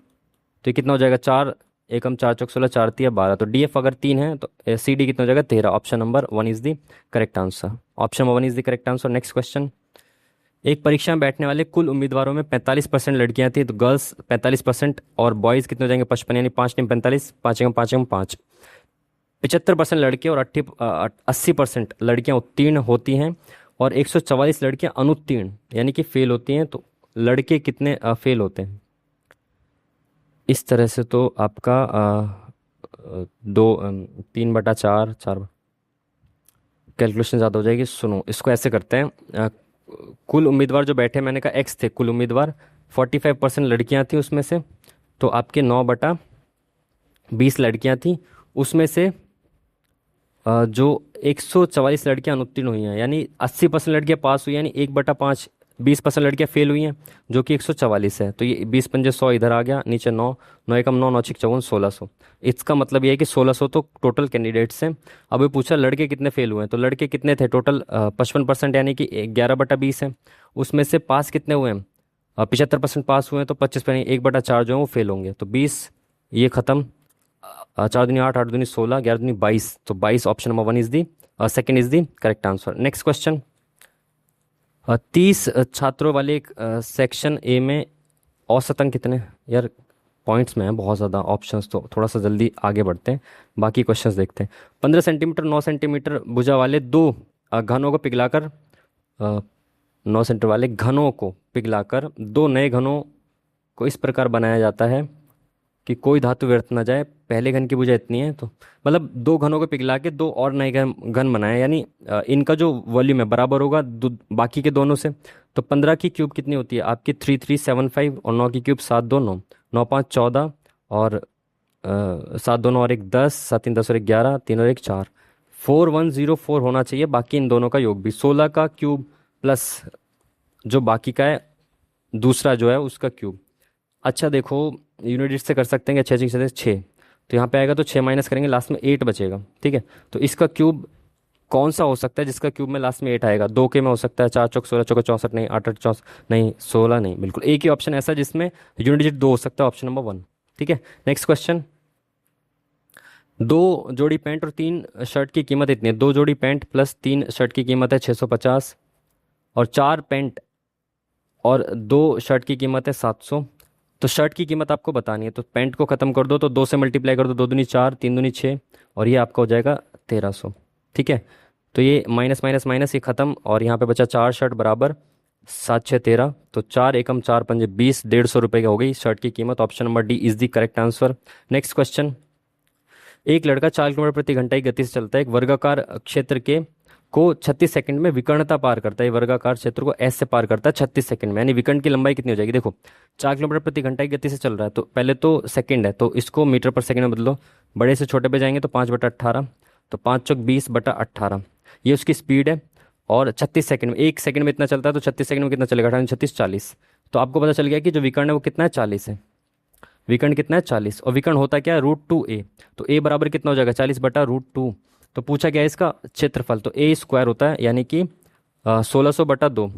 Speaker 1: तो ये कितना हो जाएगा 4 एकम 4 चौक 16, 4 तिया 12, तो डी एफ अगर 3 है तो सी डी कितना हो जाएगा 13। Option number 1 is the correct answer. Option number 1 is the correct answer. Next question, एक परीक्षा में बैठने वाले कुल उम्मीदवारों में 45% लड़कियां थी, तो गर्ल्स 45% और बॉयज़ कितने हो जाएंगे 55, यानी 5 × 45, 5 × 5 75% लड़के और 80% लड़कियां उत्तीर्ण होती हैं, और 144 लड़कियां अनुत्तीर्ण यानी कि फेल होती हैं। तो लड़के कितने फेल होते हैं। इस तरह से तो आपका 3/4, 4, कैलकुलेशन ज़्यादा हो जाएगी। सुनो, इसको ऐसे करते हैं, कुल उम्मीदवार जो बैठे, मैंने कहा एक्स थे कुल उम्मीदवार, 45% लड़कियां थी उसमें से, तो आपके 9/20 लड़कियां थी, उसमें से जो 144 लड़कियां अनुत्तीर्ण हुई हैं, यानी 80% लड़कियां पास हुई हैं, यानी 1/5, 20% लड़कियां फेल हुई हैं, जो कि 144 है। तो ये 20×5 100 इधर आ गया, नीचे 9, 9 एकम 9, 9 छिक 54, 1600। इसका मतलब ये है कि 1600 तो टोटल कैंडिडेट्स हैं। अब ये पूछा लड़के कितने फेल हुए हैं, तो लड़के कितने थे टोटल, 55%, यानी कि 11/20 है। उसमें से पास कितने हुए हैं, 75% पास हुए हैं, तो 25%, 1/4 जो है वो फेल होंगे। तो 20, ये खत्म, 4 दूनी 8, 8 दूनी 16, 11 दूनी 22। तो 22, option number 1 is the second is the correct answer. Next question. 30 छात्रों वाले एक सेक्शन ए में औसत अंक कितने, यार पॉइंट्स में है बहुत ज़्यादा ऑप्शंस, तो थोड़ा सा जल्दी आगे बढ़ते हैं, बाकी क्वेश्चंस देखते हैं। 15 सेंटीमीटर 9 सेंटीमीटर भुजा वाले दो घनों को पिघलाकर, 9 सेंटीमीटर वाले घनों को पिघलाकर दो नए घनों को इस प्रकार बनाया जाता है कि कोई धातु व्यर्थ ना जाए। पहले घन की भुजा इतनी है, तो मतलब दो घनों को पिघला के दो और नए घन घन बनाए, यानी इनका जो वॉल्यूम है बराबर होगा बाकी के दोनों से। तो 15 की क्यूब कितनी होती है आपकी, 3375, और 9 की क्यूब 7 2 9, 9 5 14, और 7 2 9 और एक 10, 7 3 10 और एक 11, 3 और एक 4, 4104 होना चाहिए बाकी इन दोनों का योग भी। 16 का क्यूब प्लस जो बाकी का है दूसरा जो है उसका क्यूब। अच्छा देखो, यूनिट डिजिट से कर सकते हैं कि 6 6 6, तो यहाँ पे आएगा तो 6 माइनस करेंगे, लास्ट में 8 बचेगा। ठीक है, तो इसका क्यूब कौन सा हो सकता है जिसका क्यूब में लास्ट में 8 आएगा, 2 के में हो सकता है, 4 चौक 16, चौका 64 नहीं, 8 8 64 नहीं, 16 नहीं, बिल्कुल एक ही ऑप्शन ऐसा जिसमें यूनिट डिजिट 2 हो सकता है, ऑप्शन नंबर 1। ठीक है, नेक्स्ट क्वेश्चन। दो जोड़ी पैंट और 3 शर्ट की कीमत इतनी है, 2 जोड़ी पैंट प्लस 3 शर्ट की कीमत है 650, और 4 पैंट और 2 शर्ट की कीमत है 700। तो शर्ट की कीमत आपको बतानी है, तो पैंट को खत्म कर दो, तो 2 से मल्टीप्लाई कर दो, 2 दूनी 4, 3 दूनी 6, और ये आपका हो जाएगा 1300। ठीक है, तो ये माइनस माइनस माइनस ये खत्म, और यहाँ पे बचा 4 शर्ट बराबर 7 6 13, तो 4 एकम 4 पंजे 20, 150 रुपये की हो गई शर्ट की कीमत। Option number D is the correct answer. Next question. एक लड़का 4 किलोमीटर प्रति घंटा की गति से चलता है, एक वर्गाकार क्षेत्र के को 36 सेकंड में विकर्णता पार करता है, वर्गाकार क्षेत्र को ऐसे पार करता है 36 सेकंड में, यानी विकर्ण की लंबाई कितनी हो जाएगी। देखो 4 किलोमीटर प्रति घंटा की गति से चल रहा है, तो पहले तो सेकंड है, तो इसको मीटर पर सेकंड में बदलो, बड़े से छोटे पे जाएंगे तो 5/18, तो 5 चौक 20/18, ये उसकी स्पीड है। और 36 सेकंड में, 1 सेकंड में इतना चलता है, तो 36 सेकंड में कितना चलेगा, 18 36 40। तो आपको पता चल गया कि जो विकर्ण है वो कितना है, 40 है। विकर्ण कितना है, 40, और विकर्ण होता क्या है, √2a। तो a बराबर कितना हो जाएगा, 40/√2। तो पूछा गया है इसका क्षेत्रफल, तो a स्क्वायर होता है, यानी कि 1600/2,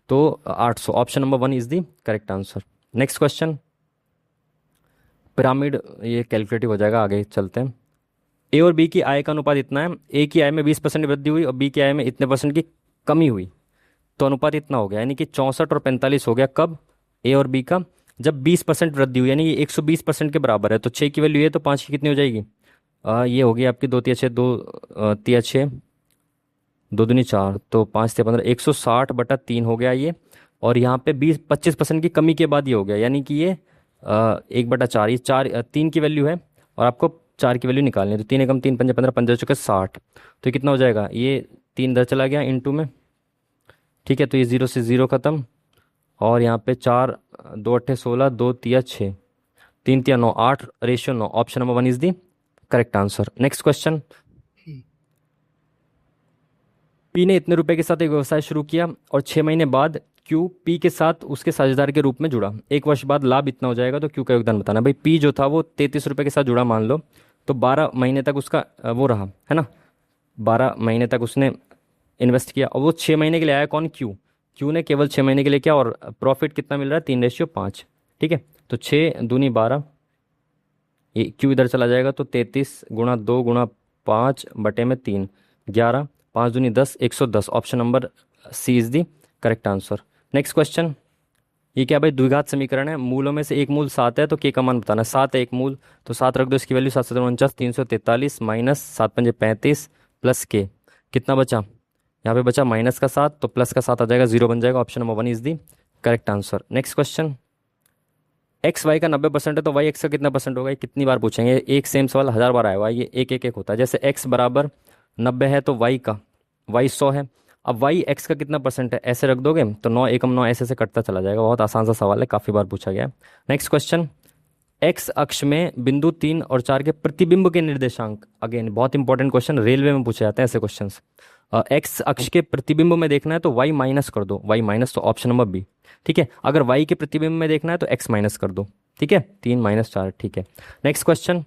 Speaker 1: तो 800। Option number 1 is the correct answer. Next question. Pyramid, ये कैलकुलेटिव हो जाएगा, आगे चलते हैं। ए और बी की आय का अनुपात इतना है, ए की आय में 20% की वृद्धि हुई और बी की आय में इतने परसेंट की कमी हुई, तो अनुपात इतना हो गया, यानी कि 64 और 45 हो गया। कब, ए और बी का, जब 20% वृद्धि हुई, यानी ये 120% के बराबर है। तो 6 की वैल्यू है, तो 5 की कितनी हो जाएगी, ये होगी आपकी 2 तिया 6, 2 तिया 6, 2 दूनी 4, तो 5 तिया 15, 160/3 हो गया ये। और यहाँ पे 25% की कमी के बाद ये हो गया, यानी कि ये 1/4, ये 3 की वैल्यू है, और आपको 4 की वैल्यू निकालनी है। तो 3 एकम 3 पंजे 15, 15 चौके 60, तो कितना हो जाएगा, ये 3 इधर चला गया इंटू में। ठीक है, तो ये 0 से 0 खत्म, और यहाँ पे 4, 2 8 16, 2 तिया 6, 3 तिया 9, 8/9, option number 1 is the correct answer. Next question. P ने इतने रुपए के साथ एक व्यवसाय शुरू किया और 6 महीने बाद क्यू पी के साथ उसके साझेदार के रूप में जुड़ा, 1 वर्ष बाद लाभ इतना हो जाएगा, तो क्यू का योगदान बताना। भाई पी जो था वो 33 रुपए के साथ जुड़ा मान लो, तो 12 महीने तक उसका वो रहा है ना, 12 महीने तक उसने इन्वेस्ट किया, और वो 6 महीने के लिए आया कौन, क्यू। क्यू ने केवल 6 महीने के लिए किया, और प्रॉफिट कितना मिल रहा है, 3/5। ठीक है, तो 6 दूनी 12, ये क्यू इधर चला जाएगा, तो 33 × 2 × 5/3, 11, 5 दूनी 10, 110, option number C is the correct answer. Next question. ये क्या भाई, द्विघात समीकरण है, मूलों में से एक मूल 7 है, तो के का मान बताना है। 7 है एक मूल, तो 7 रख दो, इसकी वैल्यू 7 7 49, 343 माइनस 7 5 35 प्लस के, कितना बचा, यहाँ पे बचा -का 7, तो +का 7 आ जाएगा, 0 बन जाएगा, option number 1 is the correct answer. Next question. X Y का 90% है, तो वाई एक्स का कितना परसेंट होगा, ये कितनी बार पूछेंगे, एक सेम सवाल 1000 बार आया हुआ है, ये एक एक एक होता है। जैसे एक्स बराबर 90 है, तो वाई 100 है, अब वाई एक्स का कितना परसेंट है, ऐसे रख दोगे तो 9 एकम 9 ऐसे से कटता चला जाएगा। बहुत आसान सा सवाल है, काफ़ी बार पूछा गया है। Next question. एक्स अक्ष में बिंदु 3 और 4 के प्रतिबिंब के निर्देशांक, अगेन बहुत इंपॉर्टेंट क्वेश्चन, रेलवे में पूछे जाते हैं ऐसे क्वेश्चंस। एक्स अक्ष के प्रतिबिंब में देखना है तो वाई माइनस कर दो, वाई माइनस, तो ऑप्शन नंबर बी। ठीक है, अगर वाई के प्रतिबिंब में देखना है तो एक्स माइनस कर दो। ठीक है, 3 - 4, ठीक है। नेक्स्ट क्वेश्चन,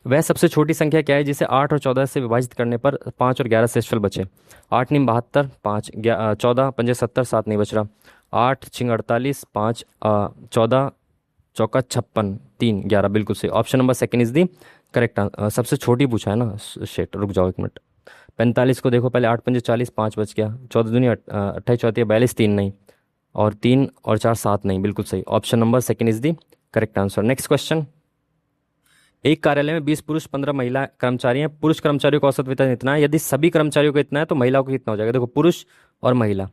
Speaker 1: वह सबसे छोटी संख्या क्या है जिसे 8 और 14 से विभाजित करने पर 5 और 11 शेषफल बचे? 8×9 = 72, 14×5 = 70, 7 नहीं बच रहा। 8×6 = 48, 5, 14 × 4 = 56, 3, 11, बिल्कुल सही। Option number second is the correct. सबसे छोटी पूछा है ना, शेट रुक जाओ एक मिनट। 45 को देखो पहले, 8×5 = 40, 5 बच गया। 14×2 = 28, 34 = 42, 3 नहीं। और 3 और 4 7 नहीं, बिल्कुल सही। Option number second is the correct answer. Next question, एक कार्यालय में 20 पुरुष 15 महिला कर्मचारी हैं। पुरुष कर्मचारियों का औसत वेतन इतना है, यदि सभी कर्मचारियों को इतना है तो महिलाओं को कितना हो जाएगा? देखो, पुरुष और महिला,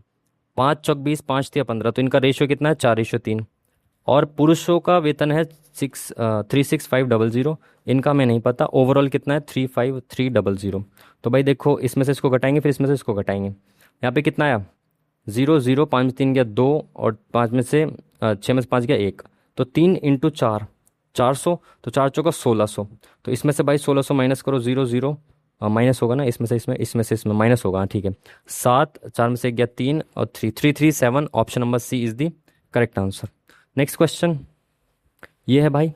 Speaker 1: 5×4 = 20, 5×3 = 15, तो इनका रेशियो कितना है? 4:3। और पुरुषों का वेतन है 36500, इनका मैं नहीं पता। ओवरऑल कितना है? 35300। तो भाई देखो, इसमें से इसको घटाएंगे, फिर इसमें से इसको घटाएंगे। यहाँ पे कितना आया? 0 0, 5 में 3 गया 2, और 5 में से 6 में से 5 गया 1, तो 3 × 4 400, तो 4×4 = 1600। तो इसमें से भाई 1600 माइनस करो, 0 0 माइनस होगा ना, इसमें से इसमें माइनस होगा, ठीक है। 7, 4 में से 1 गया 3, और 3 337, option number C is the correct answer. Next question ये है भाई,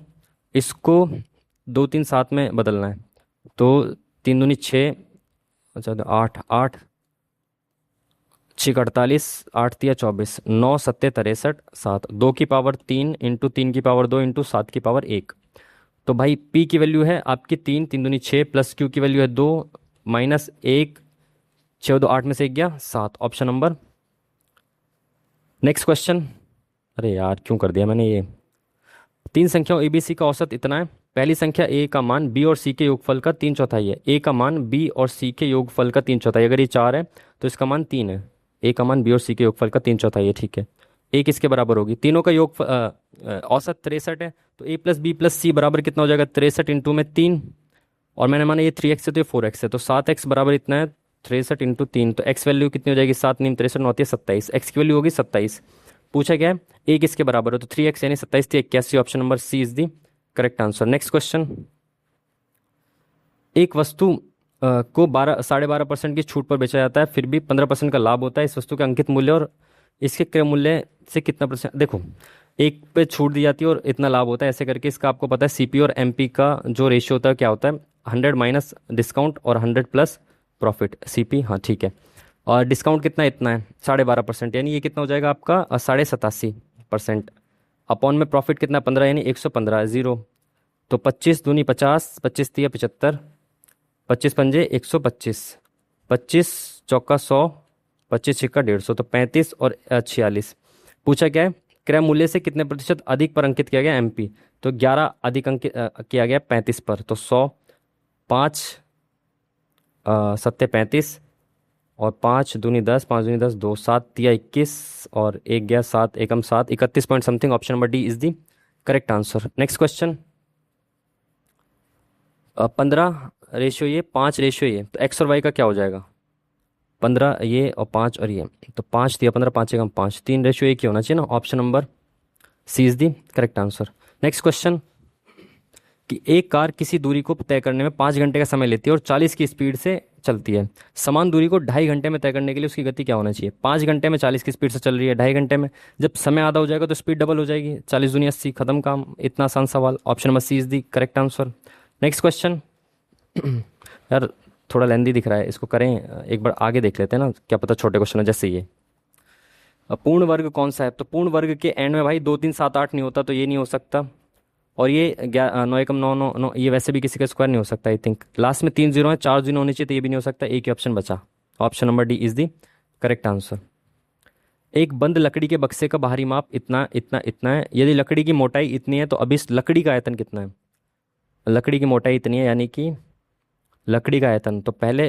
Speaker 1: इसको 2 3 7 में बदलना है। तो 3 दूनी 6, अच्छा 8 8, 6 × 48, 8 × 24, 9 7 63, 7, 2 की पावर 3 × 3 की पावर 2 × 7 की पावर 1। तो भाई P की वैल्यू है आपकी 3, 3 दूनी 6, प्लस Q की वैल्यू है 2 माइनस 1, 6 2 8 में से 1 गया 7, ऑप्शन नंबर। नेक्स्ट क्वेश्चन, अरे यार क्यों कर दिया मैंने ये। 3 संख्याओं ABC का औसत इतना है। पहली संख्या A का मान B और C के योगफल का 3/4 है। A का मान B और C के योगफल का 3/4, अगर ये 4 है तो इसका मान 3 है। A का मान B और C के योगफल का 3/4 है, ठीक है। A किसके बराबर होगी? तीनों का योग औसत 63 है, तो A + B + C बराबर कितना हो जाएगा? 63 इंटू में 3, और मैंने माना ये 3x है तो ये 4x है, तो 7x बराबर इतना है 63 इंटू 3, तो x वैल्यू कितनी हो जाएगी? 7 × 3 = 63, 9 × 27, x की वैल्यू होगी 27। पूछा गया है A किसके बराबर है, तो 3x यानी 27 थी 81, option number C is the correct answer. Next question, एक वस्तु को 12.5% की छूट पर बेचा जाता है, फिर भी 15% का लाभ होता है। इस वस्तु के अंकित मूल्य और इसके क्रय मूल्य से कितना परसेंट? देखो, एक पे छूट दी जाती है और इतना लाभ होता है, ऐसे करके इसका आपको पता है CP और MP का जो रेशियो होता है क्या होता है? 100 माइनस डिस्काउंट और 100 प्लस प्रॉफिट, CP, हाँ ठीक है। और डिस्काउंट कितना? इतना है 12.5%, यानी ये कितना हो जाएगा आपका? 87.5%। अपॉन में प्रॉफिट कितना? 15, यानी 115, 0। तो 25 दूनी 50, 25 तिया 75, 25 पंजे 125, 25 चौका 100, 25 छिक्का 150, तो 35 और 46। पूछा क्या है? क्रय मूल्य से कितने प्रतिशत अधिक पर अंकित किया गया MP? तो 11 अधिक अंकित किया गया 35 पर, तो 100, 5 7 35, और 5 दूनी 10, 5 दूनी 10, 2 7 तिया 21, और 1 गया 7 एकम 7, 31 point something, option number D is the correct answer. Next question, 15 ratio ये, 5 रेशियो ये, तो x और y का क्या हो जाएगा? 15 ये और 5 और ये, तो 5 दिया 15, 5 एकम 5, 3 रेशियो एक ही होना चाहिए ना, option number C is the correct answer. Next question, कि एक कार किसी दूरी को तय करने में 5 घंटे का समय लेती है और 40 की स्पीड से चलती है। समान दूरी को 2.5 घंटे में तय करने के लिए उसकी गति क्या होना चाहिए? 5 घंटे में 40 की स्पीड से चल रही है, 2.5 घंटे में जब समय आधा हो जाएगा तो स्पीड डबल हो जाएगी, 40 दूनी 80, खत्म काम। इतना आसान सवाल, option number C is the correct answer. Next question, यार थोड़ा लेंदी दिख रहा है, इसको करें एक बार आगे देख लेते हैं ना, क्या पता छोटे क्वेश्चन है, जैसे ये पूर्ण वर्ग कौन सा है? तो पूर्ण वर्ग के एंड में भाई 2 3 7 8 नहीं होता, तो ये नहीं हो सकता। और ये 9 एकम 9 9 9, ये वैसे भी किसी का स्क्वायर नहीं हो सकता। आई थिंक लास्ट में 3 0 है, 4 0 होनी चाहिए, तो ये भी नहीं हो सकता। एक ही ऑप्शन बचा, option number D is the correct answer. एक बंद लकड़ी के बक्से का बाहरी माप इतना इतना इतना है। यदि लकड़ी की मोटाई इतनी है तो अब इस लकड़ी का आयतन कितना है? लकड़ी की मोटाई इतनी है, यानी कि लकड़ी का आयतन, तो पहले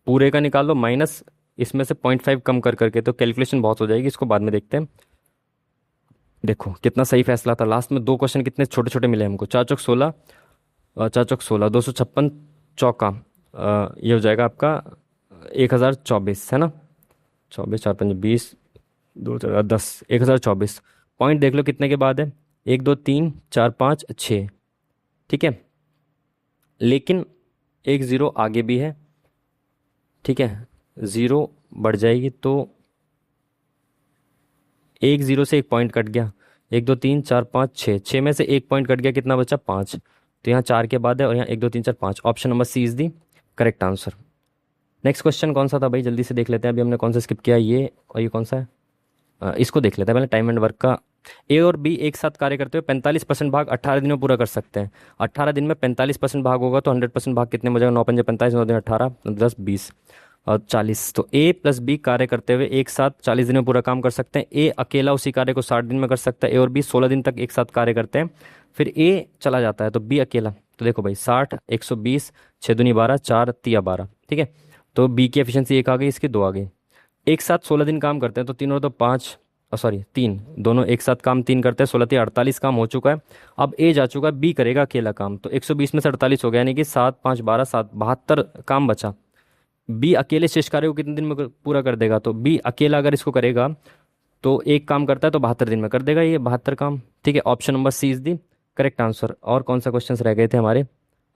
Speaker 1: पूरे का निकाल लो माइनस इसमें से 0.5 कम कर करके, तो कैलकुलेशन बहुत हो जाएगी, इसको बाद में देखते हैं। देखो कितना सही फैसला था, लास्ट में 2 क्वेश्चन कितने छोटे छोटे मिले हमको। 4 चौक 16, 4 चौक 16, 256 चौका, ये हो जाएगा आपका 1024, है ना। 24 4 5 20, 2 4 10, 1024। पॉइंट देख लो कितने के बाद है, 1 2 3 4 5 6, ठीक है, लेकिन एक ज़ीरो आगे भी है, ठीक है, ज़ीरो बढ़ जाएगी तो एक ज़ीरो से एक पॉइंट कट गया, 1 2 3 4 5 6, 6 में से एक पॉइंट कट गया, कितना बचा 5, तो यहाँ 4 के बाद है और यहाँ 1 2 3 4 5, option number C is the correct answer. Next question कौन सा था भाई, जल्दी से देख लेते हैं, अभी हमने कौन सा स्किप किया, ये और ये कौन सा है, इसको देख लेते हैं पहले, टाइम एंड वर्क का। ए और बी एक साथ कार्य करते हुए 45% भाग 18 दिन में पूरा कर सकते हैं। 18 दिन में 45% भाग होगा तो 100% भाग कितने में हो जाएगा, 9 पंजे 45, 9 दिन 18, 10 20 और 40। तो ए प्लस बी कार्य करते हुए एक साथ 40 दिन में पूरा काम कर सकते हैं। ए अकेला उसी कार्य को 60 दिन में कर सकता है। ए और बी 16 दिन तक एक साथ कार्य करते हैं, फिर ए चला जाता है तो बी अकेला। तो देखो भाई 60 120 6 दूनी 12 4 तिया 12, ठीक है, तो बी की एफिशिएंसी एक आ गई, इसकी दो आ गई। एक साथ 16 दिन काम करते हैं तो तीन और तो पाँच, सॉरी तीन, दोनों एक साथ काम तीन करते हैं, 16 3 48 काम हो चुका है। अब ए जा चुका है, बी करेगा अकेला काम, तो 120 में से 48 हो गया, यानी कि 7 5 12 7 72 काम बचा। बी अकेले शेष कार्य को कितने दिन में पूरा कर देगा, तो बी अकेला अगर इसको करेगा तो एक काम करता है तो 72 दिन में कर देगा ये 72 काम, ठीक है, option number C is the correct answer. और कौन सा क्वेश्चन रह गए थे हमारे,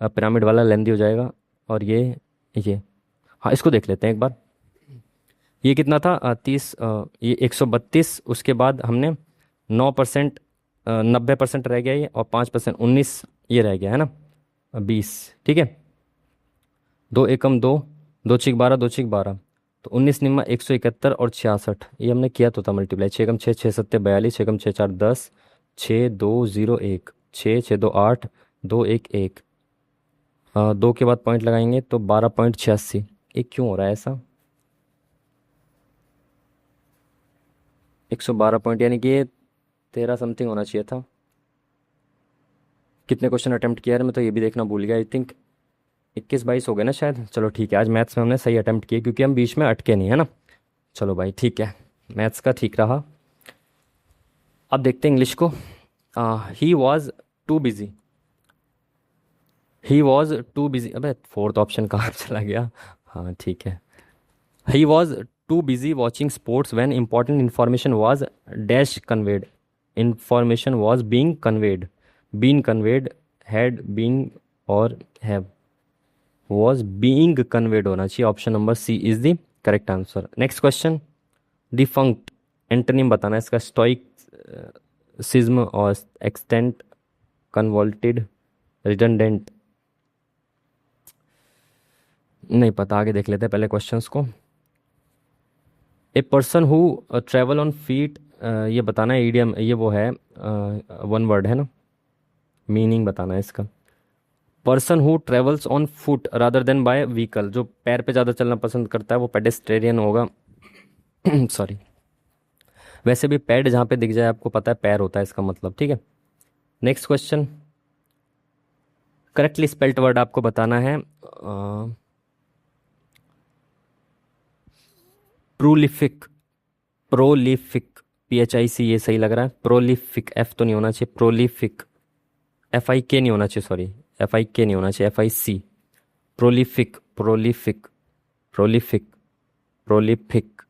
Speaker 1: पिरामिड वाला लेंदी हो जाएगा, और ये हाँ इसको देख लेते हैं एक बार। ये कितना था 30, ये 132, उसके बाद हमने 9%, 90% रह गया ये, और 5% 19 ये रह गया है ना, 20, ठीक है, दो एकम दो, दो छिक 12 दो छिक 12, तो 19 निम्मा 171 और 66, ये हमने किया तो था मल्टीप्लाई, 6 एकम 6 6 सत्ते 42, 6 एकम 6 4 10, 6 2 0 1, 6 6 2 8, 2 1 1, दो के बाद पॉइंट लगाएंगे तो 12.86, ये क्यों हो रहा है ऐसा, 112 पॉइंट, यानी कि ये 13 समथिंग होना चाहिए था। कितने क्वेश्चन अटेम्प्ट किया है, मैं तो ये भी देखना भूल गया, आई थिंक 21 22 हो गए ना शायद। चलो ठीक है, आज मैथ्स में हमने सही अटेम्प्ट किए क्योंकि हम बीच में अटके नहीं है ना। चलो भाई ठीक है, मैथ्स का ठीक रहा। अब देखते हैं इंग्लिश को। He was too busy, he was too busy, अबे फोर्थ ऑप्शन कहाँ चला गया, हाँ ठीक है, he was too busy watching sports when important information was dash conveyed, information was being conveyed, been conveyed, had being और हैव, वॉज बीइंग कन्वेड होना चाहिए, option number C is the correct answer. Next question, defunct antonym बताना है इसका, स्टोइक सिज्म और एक्सटेंट, कन्वोल्टेड, रिडंडेंट, नहीं पता, आगे देख लेते हैं पहले क्वेश्चंस को। A person who travel on feet, ये बताना है, ईडियम ये वो है, वन वर्ड है ना, मीनिंग बताना है इसका। Person who travels on foot rather than by vehicle, जो पैर पे ज़्यादा चलना पसंद करता है वो पेडेस्ट्रेरियन होगा। सॉरी, वैसे भी पैड जहाँ पे दिख जाए आपको पता है पैर होता है इसका मतलब, ठीक है। Next question, correctly spelt word आपको बताना है, प्रोलिफिक, प्रोलिफिक, PHIC ये सही लग रहा है, प्रोलिफिक, एफ तो नहीं होना चाहिए, प्रोलिफिक, FIK नहीं होना चाहिए, सॉरी FIK नहीं होना चाहिए, FIC, prolific, prolific, prolific, prolific,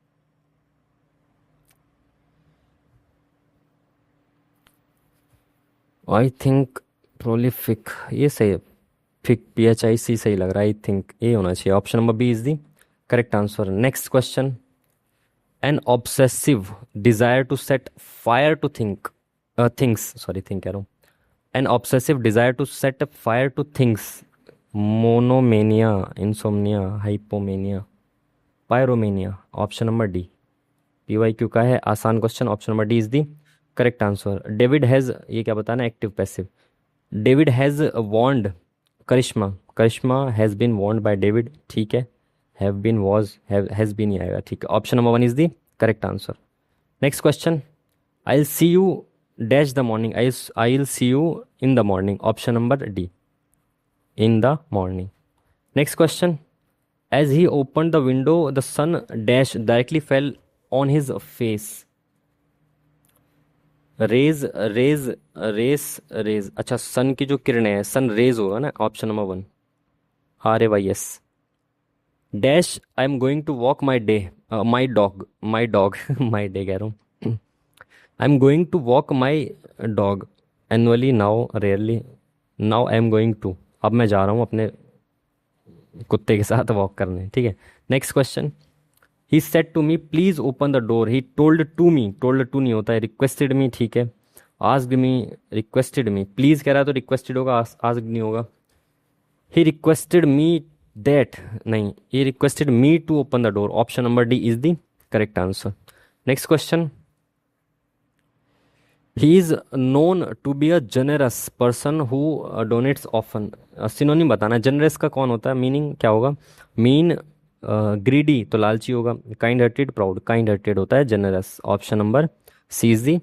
Speaker 1: I think prolific ये सही है, फिक PHIC सही लग रहा है, आई थिंक ये होना चाहिए, option number B is the correct answer. Next question, an obsessive desire to set fire to things, sorry think कह रहा हूँ, an obsessive desire to set fire to things, monomania, insomnia, hypomania, pyromania, option number D. PYQ का है, आसान question, option number D is the correct answer. David has, ये क्या बताना है, active passive, David has won Karishma, Karishma has been won by David, ठीक है, have been was has been ही आएगा, ठीक है, option number one is the correct answer. Next question, I will see you dash the morning, I will see you in the morning, option number D, in the morning. Next question, as he open the window the sun dash directly fell on his face, rays rays race rays, अच्छा सन की जो किरणें हैं, सन रेज होगा ना, option number one, RAYS, dash I am going to walk my day, my dog my dog my day कह रहा हूँ, I am going to walk my dog, annually, now, rarely, now I am going to, अब मैं जा रहा हूँ अपने कुत्ते के साथ वॉक करने, ठीक है। Next question, he said to me please open the door, he told to me, told to नहीं होता है, रिक्वेस्टेड मी, ठीक है। Asked me, requested me, please कह रहा है तो रिक्वेस्टेड होगा, आस्क्ड नहीं होगा। ही रिक्वेस्टेड मी दैट, नहीं, he requested me to open the door, option number D is the correct answer. Next question, he is known to be a generous person who donates often, synonym बताना है, जनरस का कौन होता है, मीनिंग क्या होगा, मीन, ग्रीडी तो लालची होगा, kind hearted, proud, kind hearted होता है generous, option number C is the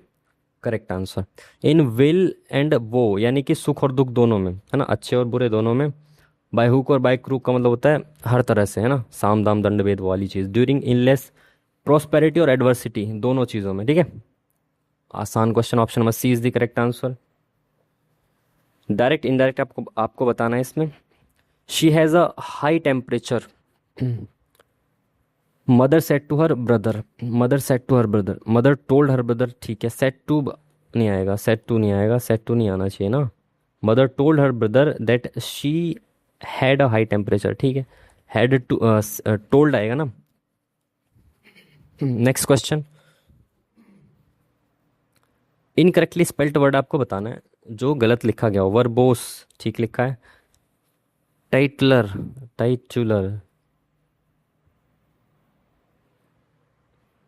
Speaker 1: correct answer. In weal and woe, यानी कि सुख और दुख दोनों में, है ना, अच्छे और बुरे दोनों में। बाय हुक और बाय क्रूक का मतलब होता है हर तरह से, है ना, साम दाम दंड भेद वाली चीज़। ड्यूरिंग इनलेस, प्रोस्पेरिटी और एडवर्सिटी, दोनों चीज़ों में, ठीक है। आसान question, option number C is the correct answer. Direct indirect आपको आपको बताना है इसमें। She has a high temperature, mother said to her brother, mother said to her brother, mother told her brother, ठीक है। सेट टू नहीं आएगा, सेट टू नहीं आएगा, सेट टू नहीं आना चाहिए ना। Mother told her brother that she had a high temperature, ठीक है। हैड टू, टोल्ड आएगा ना। Next question, incorrectly spelled word आपको बताना है जो गलत लिखा गया हो। वर्बोस ठीक लिखा है, टाइटलर, टाइटुलर,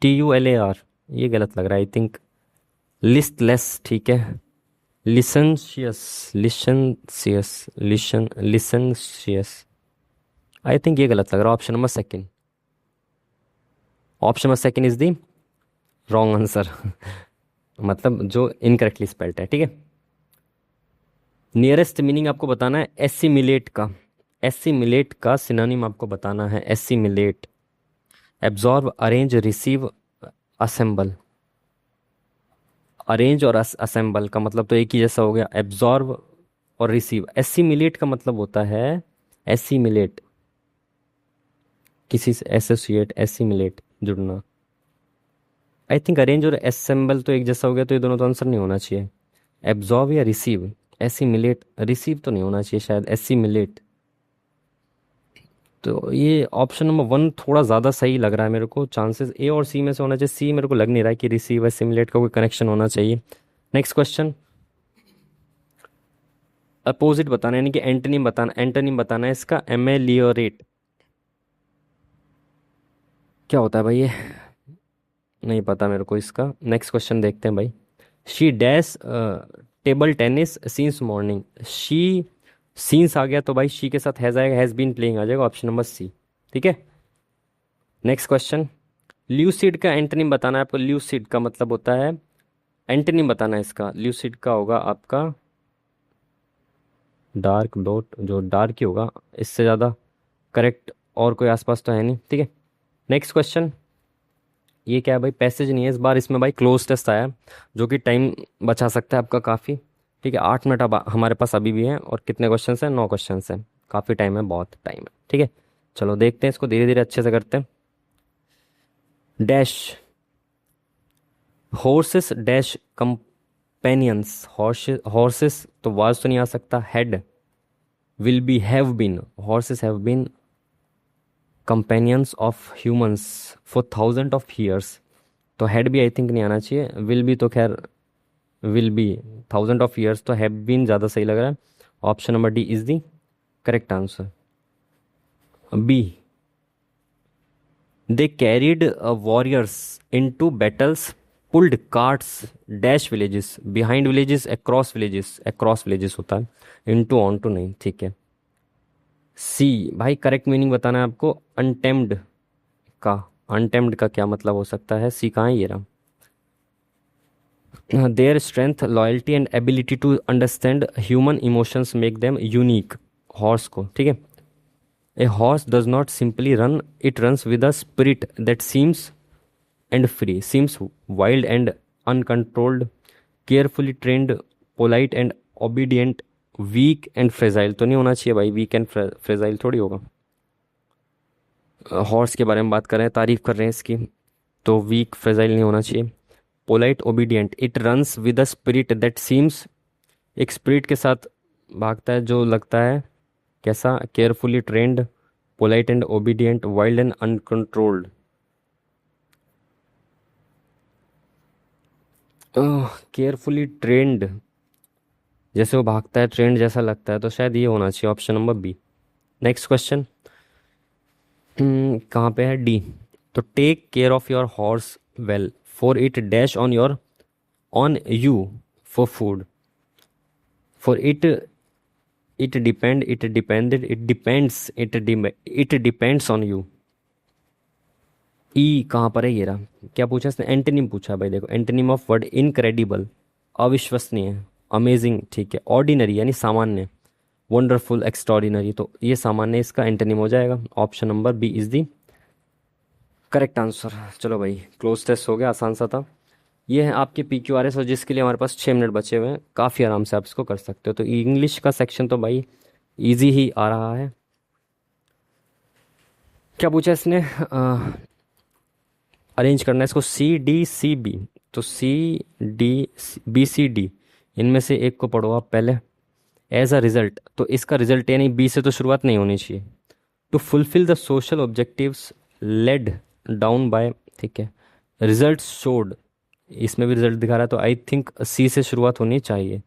Speaker 1: TULAR, ये गलत लग रहा है आई थिंक। लिस्टलेस, ठीक है। लिसेंशियस, लिसेंशियस, लिसेंशियस, आई थिंक ये गलत लग रहा है, option number second, option number second is the wrong answer, मतलब जो इनकरेक्टली स्पेल्ड है, ठीक है। नियरेस्ट मीनिंग आपको बताना है एसिमिलेट का, एसिमिलेट का सिनोनिम आपको बताना है, assimilate, absorb, arrange, receive, assemble. Arrange और असेंबल का मतलब तो एक ही जैसा हो गया, एब्जॉर्ब और रिसीव। एसिमिलेट का मतलब होता है, एसिमिलेट, किसी से एसोसिएट, एसिमिलेट, जुड़ना। आई थिंक अरेंज और असेंबल तो एक जैसा हो गया, तो ये दोनों तो आंसर नहीं होना चाहिए। एब्जॉर्ब या रिसीव, एसिमिलेट, रिसीव तो नहीं होना चाहिए शायद, एसिमिलेट। तो ये ऑप्शन नंबर वन थोड़ा ज़्यादा सही लग रहा है मेरे को, चांसेस ए और सी में से होना चाहिए, सी मेरे को लग नहीं रहा है कि रिसीव एसिमिलेट का कोई कनेक्शन होना चाहिए। नेक्स्ट क्वेश्चन, अपोजिट बताना यानी कि एंटोनिम बताना, एंटोनिम बताना है इसका, एमेलियोरेट क्या होता है भाई ये, नहीं पता मेरे को इसका। नेक्स्ट क्वेश्चन देखते हैं भाई। She dash table tennis since morning, she since आ गया तो भाई शी के साथ हैज़ आएगा, हैज़ बीन प्लेइंग आ जाएगा, ऑप्शन नंबर सी, ठीक है। नेक्स्ट क्वेश्चन, ल्यूसिड का एंटोनिम बताना है आपको, ल्यूसिड का मतलब होता है, एंटोनिम बताना है इसका, ल्यूसिड का होगा आपका डार्क डॉट, जो डार्क ही होगा, इससे ज़्यादा करेक्ट और कोई आसपास तो है नहीं, ठीक है। नेक्स्ट क्वेश्चन, ये क्या है भाई, पैसेज नहीं है इस बार, इसमें भाई क्लोज टेस्ट आया है, जो कि टाइम बचा सकता है आपका काफ़ी, ठीक है। 8 मिनट अब हमारे पास अभी भी हैं, और कितने क्वेश्चन हैं, 9 क्वेश्चन हैं, काफ़ी टाइम है, बहुत टाइम है, ठीक है। चलो देखते हैं इसको, धीरे धीरे अच्छे से करते हैं। Dash, horses dash companions, horses तो वाज तो नहीं आ सकता, had, will be, have been, horses have been companions of humans for 1000 of years, तो हैड भी आई थिंक नहीं आना चाहिए, विल बी तो खैर, विल बी 1000 of years, तो हैव बीन ज़्यादा सही लग रहा है, option number D is the correct answer. B, they carried warriors into battles, pulled carts dash villages, behind villages, across villages, across villages होता है, इन टू ऑन टू नहीं, ठीक है। सी, भाई करेक्ट मीनिंग बताना है आपको, अनटेम्ड का, अनटेम्ड का क्या मतलब हो सकता है, सी कहाँ है ये रहा। Their strength, loyalty and ability to understand human emotions make them unique, horse को, ठीक है। A horse does not simply run, it runs with a spirit that seems and free, seems wild and uncontrolled, carefully trained, polite and obedient, weak and fragile तो नहीं होना चाहिए भाई, वीक एंड फ्रेजाइल थोड़ी होगा। हॉर्स के बारे में बात कर रहे हैं, तारीफ कर रहे हैं इसकी, तो वीक फ्रेजाइल नहीं होना चाहिए। Polite obedient, it runs with a spirit that seems एक स्पिरिट के साथ भागता है जो लगता है कैसा, carefully trained, polite and obedient, wild and uncontrolled. Carefully trend, जैसे वो भागता है ट्रेंड जैसा लगता है, तो शायद ये होना चाहिए option number B. Next question कहाँ पे है, डी। तो take care of your horse well, for it dash on you for food, for it depends on you. E कहाँ पर है, ये रहा। क्या पूछा इसने, एंटोनिम पूछा भाई। देखो एंटोनिम ऑफ वर्ड इनक्रेडिबल, अविश्वसनीय, अमेजिंग, ठीक है, ऑर्डिनरी यानी सामान्य, वंडरफुल, एक्स्ट्रॉर्डिनरी, तो ये सामान्य इसका एंटोनिम हो जाएगा। Option number B is the correct answer. चलो भाई, क्लोज टेस्ट हो गया, आसान सा था। ये है आपके PQRS, और जिसके लिए हमारे पास 6 मिनट बचे हुए हैं, काफ़ी आराम से आप इसको कर सकते हो। तो इंग्लिश का सेक्शन तो भाई इजी ही आ रहा है। क्या पूछा इसने, अरेंज करना है इसको C D C B। तो C D B C D, इनमें से एक को पढ़ो आप पहले। एज अ रिजल्ट, तो इसका रिजल्ट यानी बी से तो शुरुआत नहीं होनी चाहिए। To fulfil the social objectives laid down by, ठीक है, रिजल्ट शोड, इसमें भी रिजल्ट दिखा रहा है, तो आई थिंक सी से शुरुआत होनी चाहिए।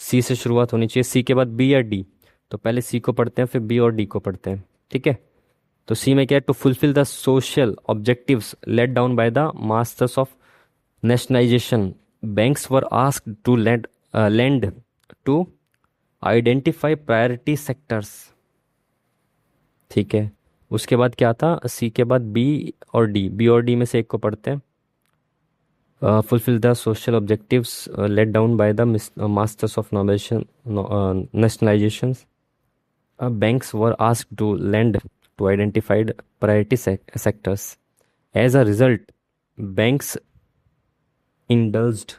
Speaker 1: सी से शुरुआत होनी चाहिए, सी के बाद बी या डी। तो पहले सी को पढ़ते हैं, फिर बी और डी को पढ़ते हैं, ठीक है। तो सी में क्या है, to fulfil the social objectives let down by the masters of nationalisation, banks were asked to lend to identify priority sectors, ठीक है। उसके बाद क्या था, सी के बाद बी और डी, बी और डी में से एक को पढ़ते हैं। fulfill the social objectives laid down by the masters of nationalizations. Banks were asked to lend to identified priority sectors. As a result, banks indulged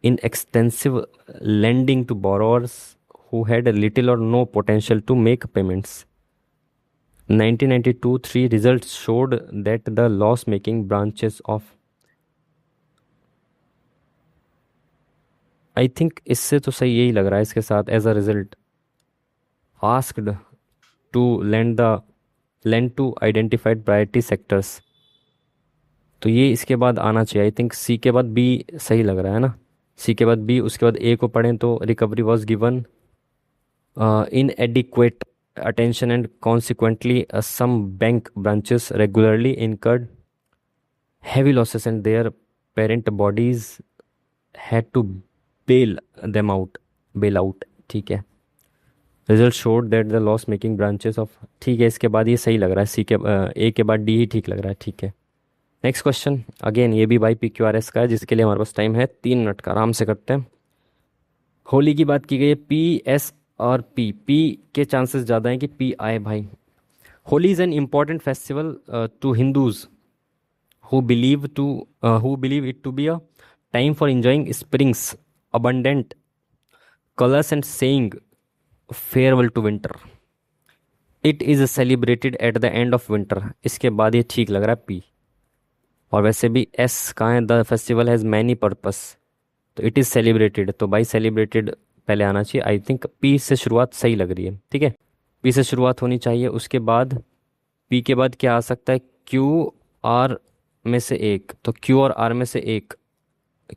Speaker 1: in extensive lending to borrowers who had little or no potential to make payments. 1992 3 results showed that the loss-making branches of, I think इससे तो सही यही लग रहा है इसके साथ, as a result asked to lend to identified priority sectors, तो ये इसके बाद आना चाहिए। आई थिंक सी के बाद बी सही लग रहा है ना, सी के बाद बी, उसके बाद ए को पढ़ें तो recovery was given inadequate attention and consequently some bank branches regularly incurred heavy losses and their parent bodies had to bail them out, bail out, ठीक है। Result showed that the loss making branches of, ठीक है, इसके बाद ये सही लग रहा है, सी के ए के बाद डी ही ठीक लग रहा है, ठीक है। नेक्स्ट क्वेश्चन, अगेन ये भी बाई PQRS का है, जिसके लिए हमारे पास टाइम है 3 मिनट का, आराम से करते हैं। होली की बात की गई है, PS और P के चांसेस ज़्यादा हैं कि P आए भाई। Holi is an important festival to Hindus who believe it to be a time for enjoying springs, abundant colors and saying farewell to winter. It is celebrated at the end of winter. इसके बाद ये ठीक लग रहा है P। और वैसे भी S कहाँ है, the festival has many purpose, तो इट इज़ सेलिब्रेटेड, तो भाई सेलिब्रेटेड पहले आना चाहिए। आई थिंक P से शुरुआत सही लग रही है, ठीक है, P से शुरुआत होनी चाहिए। उसके बाद P के बाद क्या आ सकता है, Q R में से एक, तो Q और R में से एक,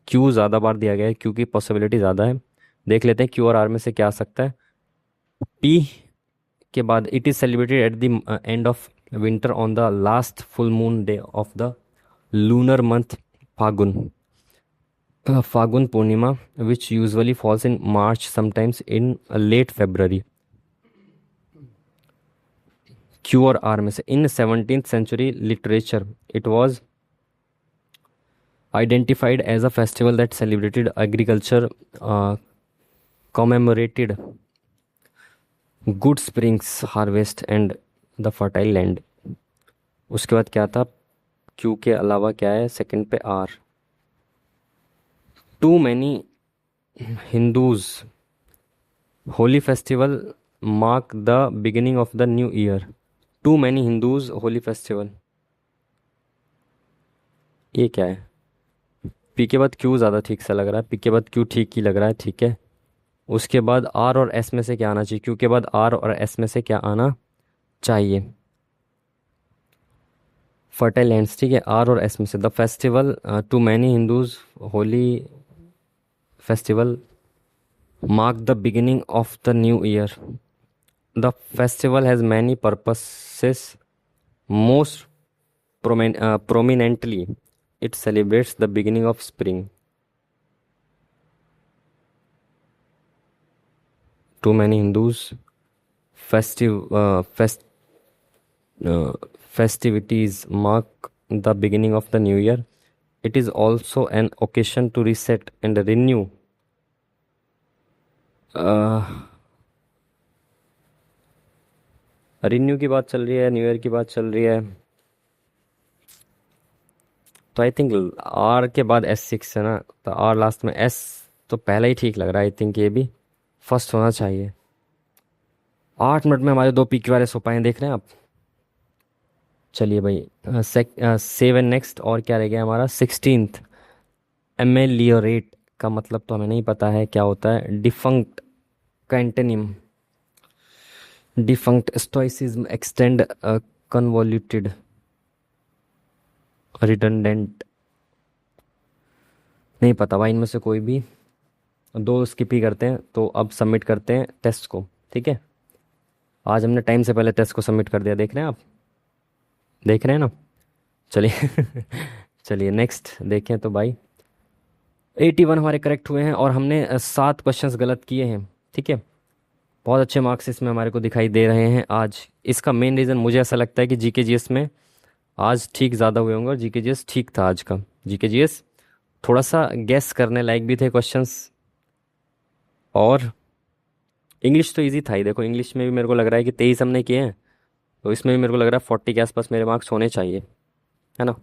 Speaker 1: Q ज़्यादा बार दिया गया है, Q की पॉसिबिलिटी ज़्यादा है। देख लेते हैं Q और R में से क्या आ सकता है। P के बाद it is celebrated at the end of winter on the last full moon day of the lunar month Phagun, Phagun Purnima, which usually falls in March, sometimes in late February. Q और R में से, इन 17th century literature it was identified as a festival that celebrated agriculture, commemorated good springs harvest and the fertile land. उसके बाद क्या था, Q के अलावा क्या है सेकंड पे, R। Too many Hindus holy festival mark the beginning of the new year. Too many Hindus holy festival, ये क्या है। P के बाद Q ज़्यादा ठीक सा लग रहा है, P के बाद Q ठीक ही लग रहा है, ठीक है। उसके बाद आर और एस में से क्या आना चाहिए, क्यू के बाद आर और एस में से क्या आना चाहिए। फर्टाइल लैंड्स, ठीक है, आर और एस में से। The festival to many Hindus, Holi festival mark the beginning of the new year. The festival has many purposes. Most prominently, it celebrates the beginning of spring. Too many Hindus festive festivities mark the beginning of the new year. It is also an occasion to reset and renew. Renew की बात चल रही है, न्यू ईयर की बात चल रही है, तो आई थिंक आर के बाद S6 है ना, तो आर लास्ट में, एस तो पहला ही ठीक लग रहा है। आई थिंक ये भी फर्स्ट होना चाहिए। 8 मिनट में हमारे 2 PQ वाले सो पाए, देख रहे हैं आप। चलिए भाई, सेव एंड नेक्स्ट। और क्या रह गया हमारा 16th। एमेलियोरेट का मतलब तो हमें नहीं पता है क्या होता है। डिफंक्ट का antonym, defunct, stoicism, extend, convoluted, redundant, नहीं पता भाई इनमें से कोई भी। 2 स्किप ही करते हैं, तो अब सबमिट करते हैं टेस्ट को, ठीक है। आज हमने टाइम से पहले टेस्ट को सबमिट कर दिया, देख रहे हैं आप, देख रहे हैं ना। चलिए चलिए नेक्स्ट देखें तो भाई 81 हमारे करेक्ट हुए हैं और हमने 7 क्वेश्चंस गलत किए हैं, ठीक है। बहुत अच्छे मार्क्स इसमें हमारे को दिखाई दे रहे हैं आज। इसका मेन रीज़न मुझे ऐसा लगता है कि जीके जीएस में आज ठीक ज़्यादा हुए होंगे, और जीके जीएस ठीक था आज का। जीके जीएस थोड़ा सा गेस करने लायक भी थे क्वेश्चंस, और इंग्लिश तो इजी था ही। देखो इंग्लिश में भी मेरे को लग रहा है कि 23 हमने किए हैं, तो इसमें भी मेरे को लग रहा है 40 के आसपास मेरे मार्क्स होने चाहिए, है ना।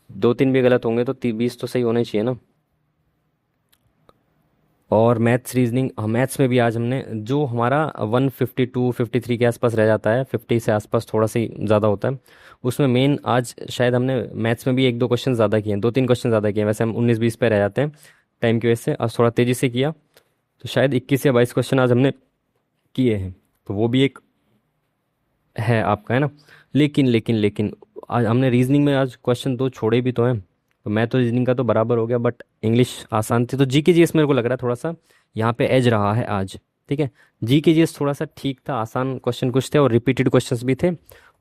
Speaker 1: 2-3 भी गलत होंगे तो 20 तो सही होने चाहिए ना। और मैथ्स रीजनिंग, मैथ्स में भी आज हमने जो हमारा 152-53 के आसपास रह जाता है, 50 से आसपास थोड़ा सा ही ज़्यादा होता है, उसमें मेन आज शायद हमने मैथ्स में भी 1-2 क्वेश्चन ज़्यादा किए हैं, 2-3 क्वेश्चन ज़्यादा किए हैं। वैसे हम 19-20 पे रह जाते हैं टाइम की वजह से, आज थोड़ा तेज़ी से किया, तो शायद 21 या 22 क्वेश्चन आज हमने किए हैं, तो वो भी एक है आपका, है ना। लेकिन आज हमने रीजनिंग में आज क्वेश्चन 2 छोड़े भी तो हैं, तो मैं तो रीजनिंग का तो बराबर हो गया, बट इंग्लिश आसान थी। तो जीके जीएस मेरे को लग रहा है थोड़ा सा यहाँ पे एज रहा है आज, ठीक है। जीके जीएस थोड़ा सा ठीक था, आसान क्वेश्चन कुछ थे और रिपीटेड क्वेश्चंस भी थे,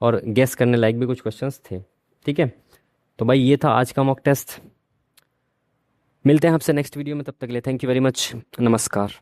Speaker 1: और गेस करने लायक भी कुछ क्वेश्चंस थे, ठीक है। तो भाई ये था आज का मॉक टेस्ट। मिलते हैं आपसे नेक्स्ट वीडियो में, तब तक के लिए थैंक यू वेरी मच, नमस्कार।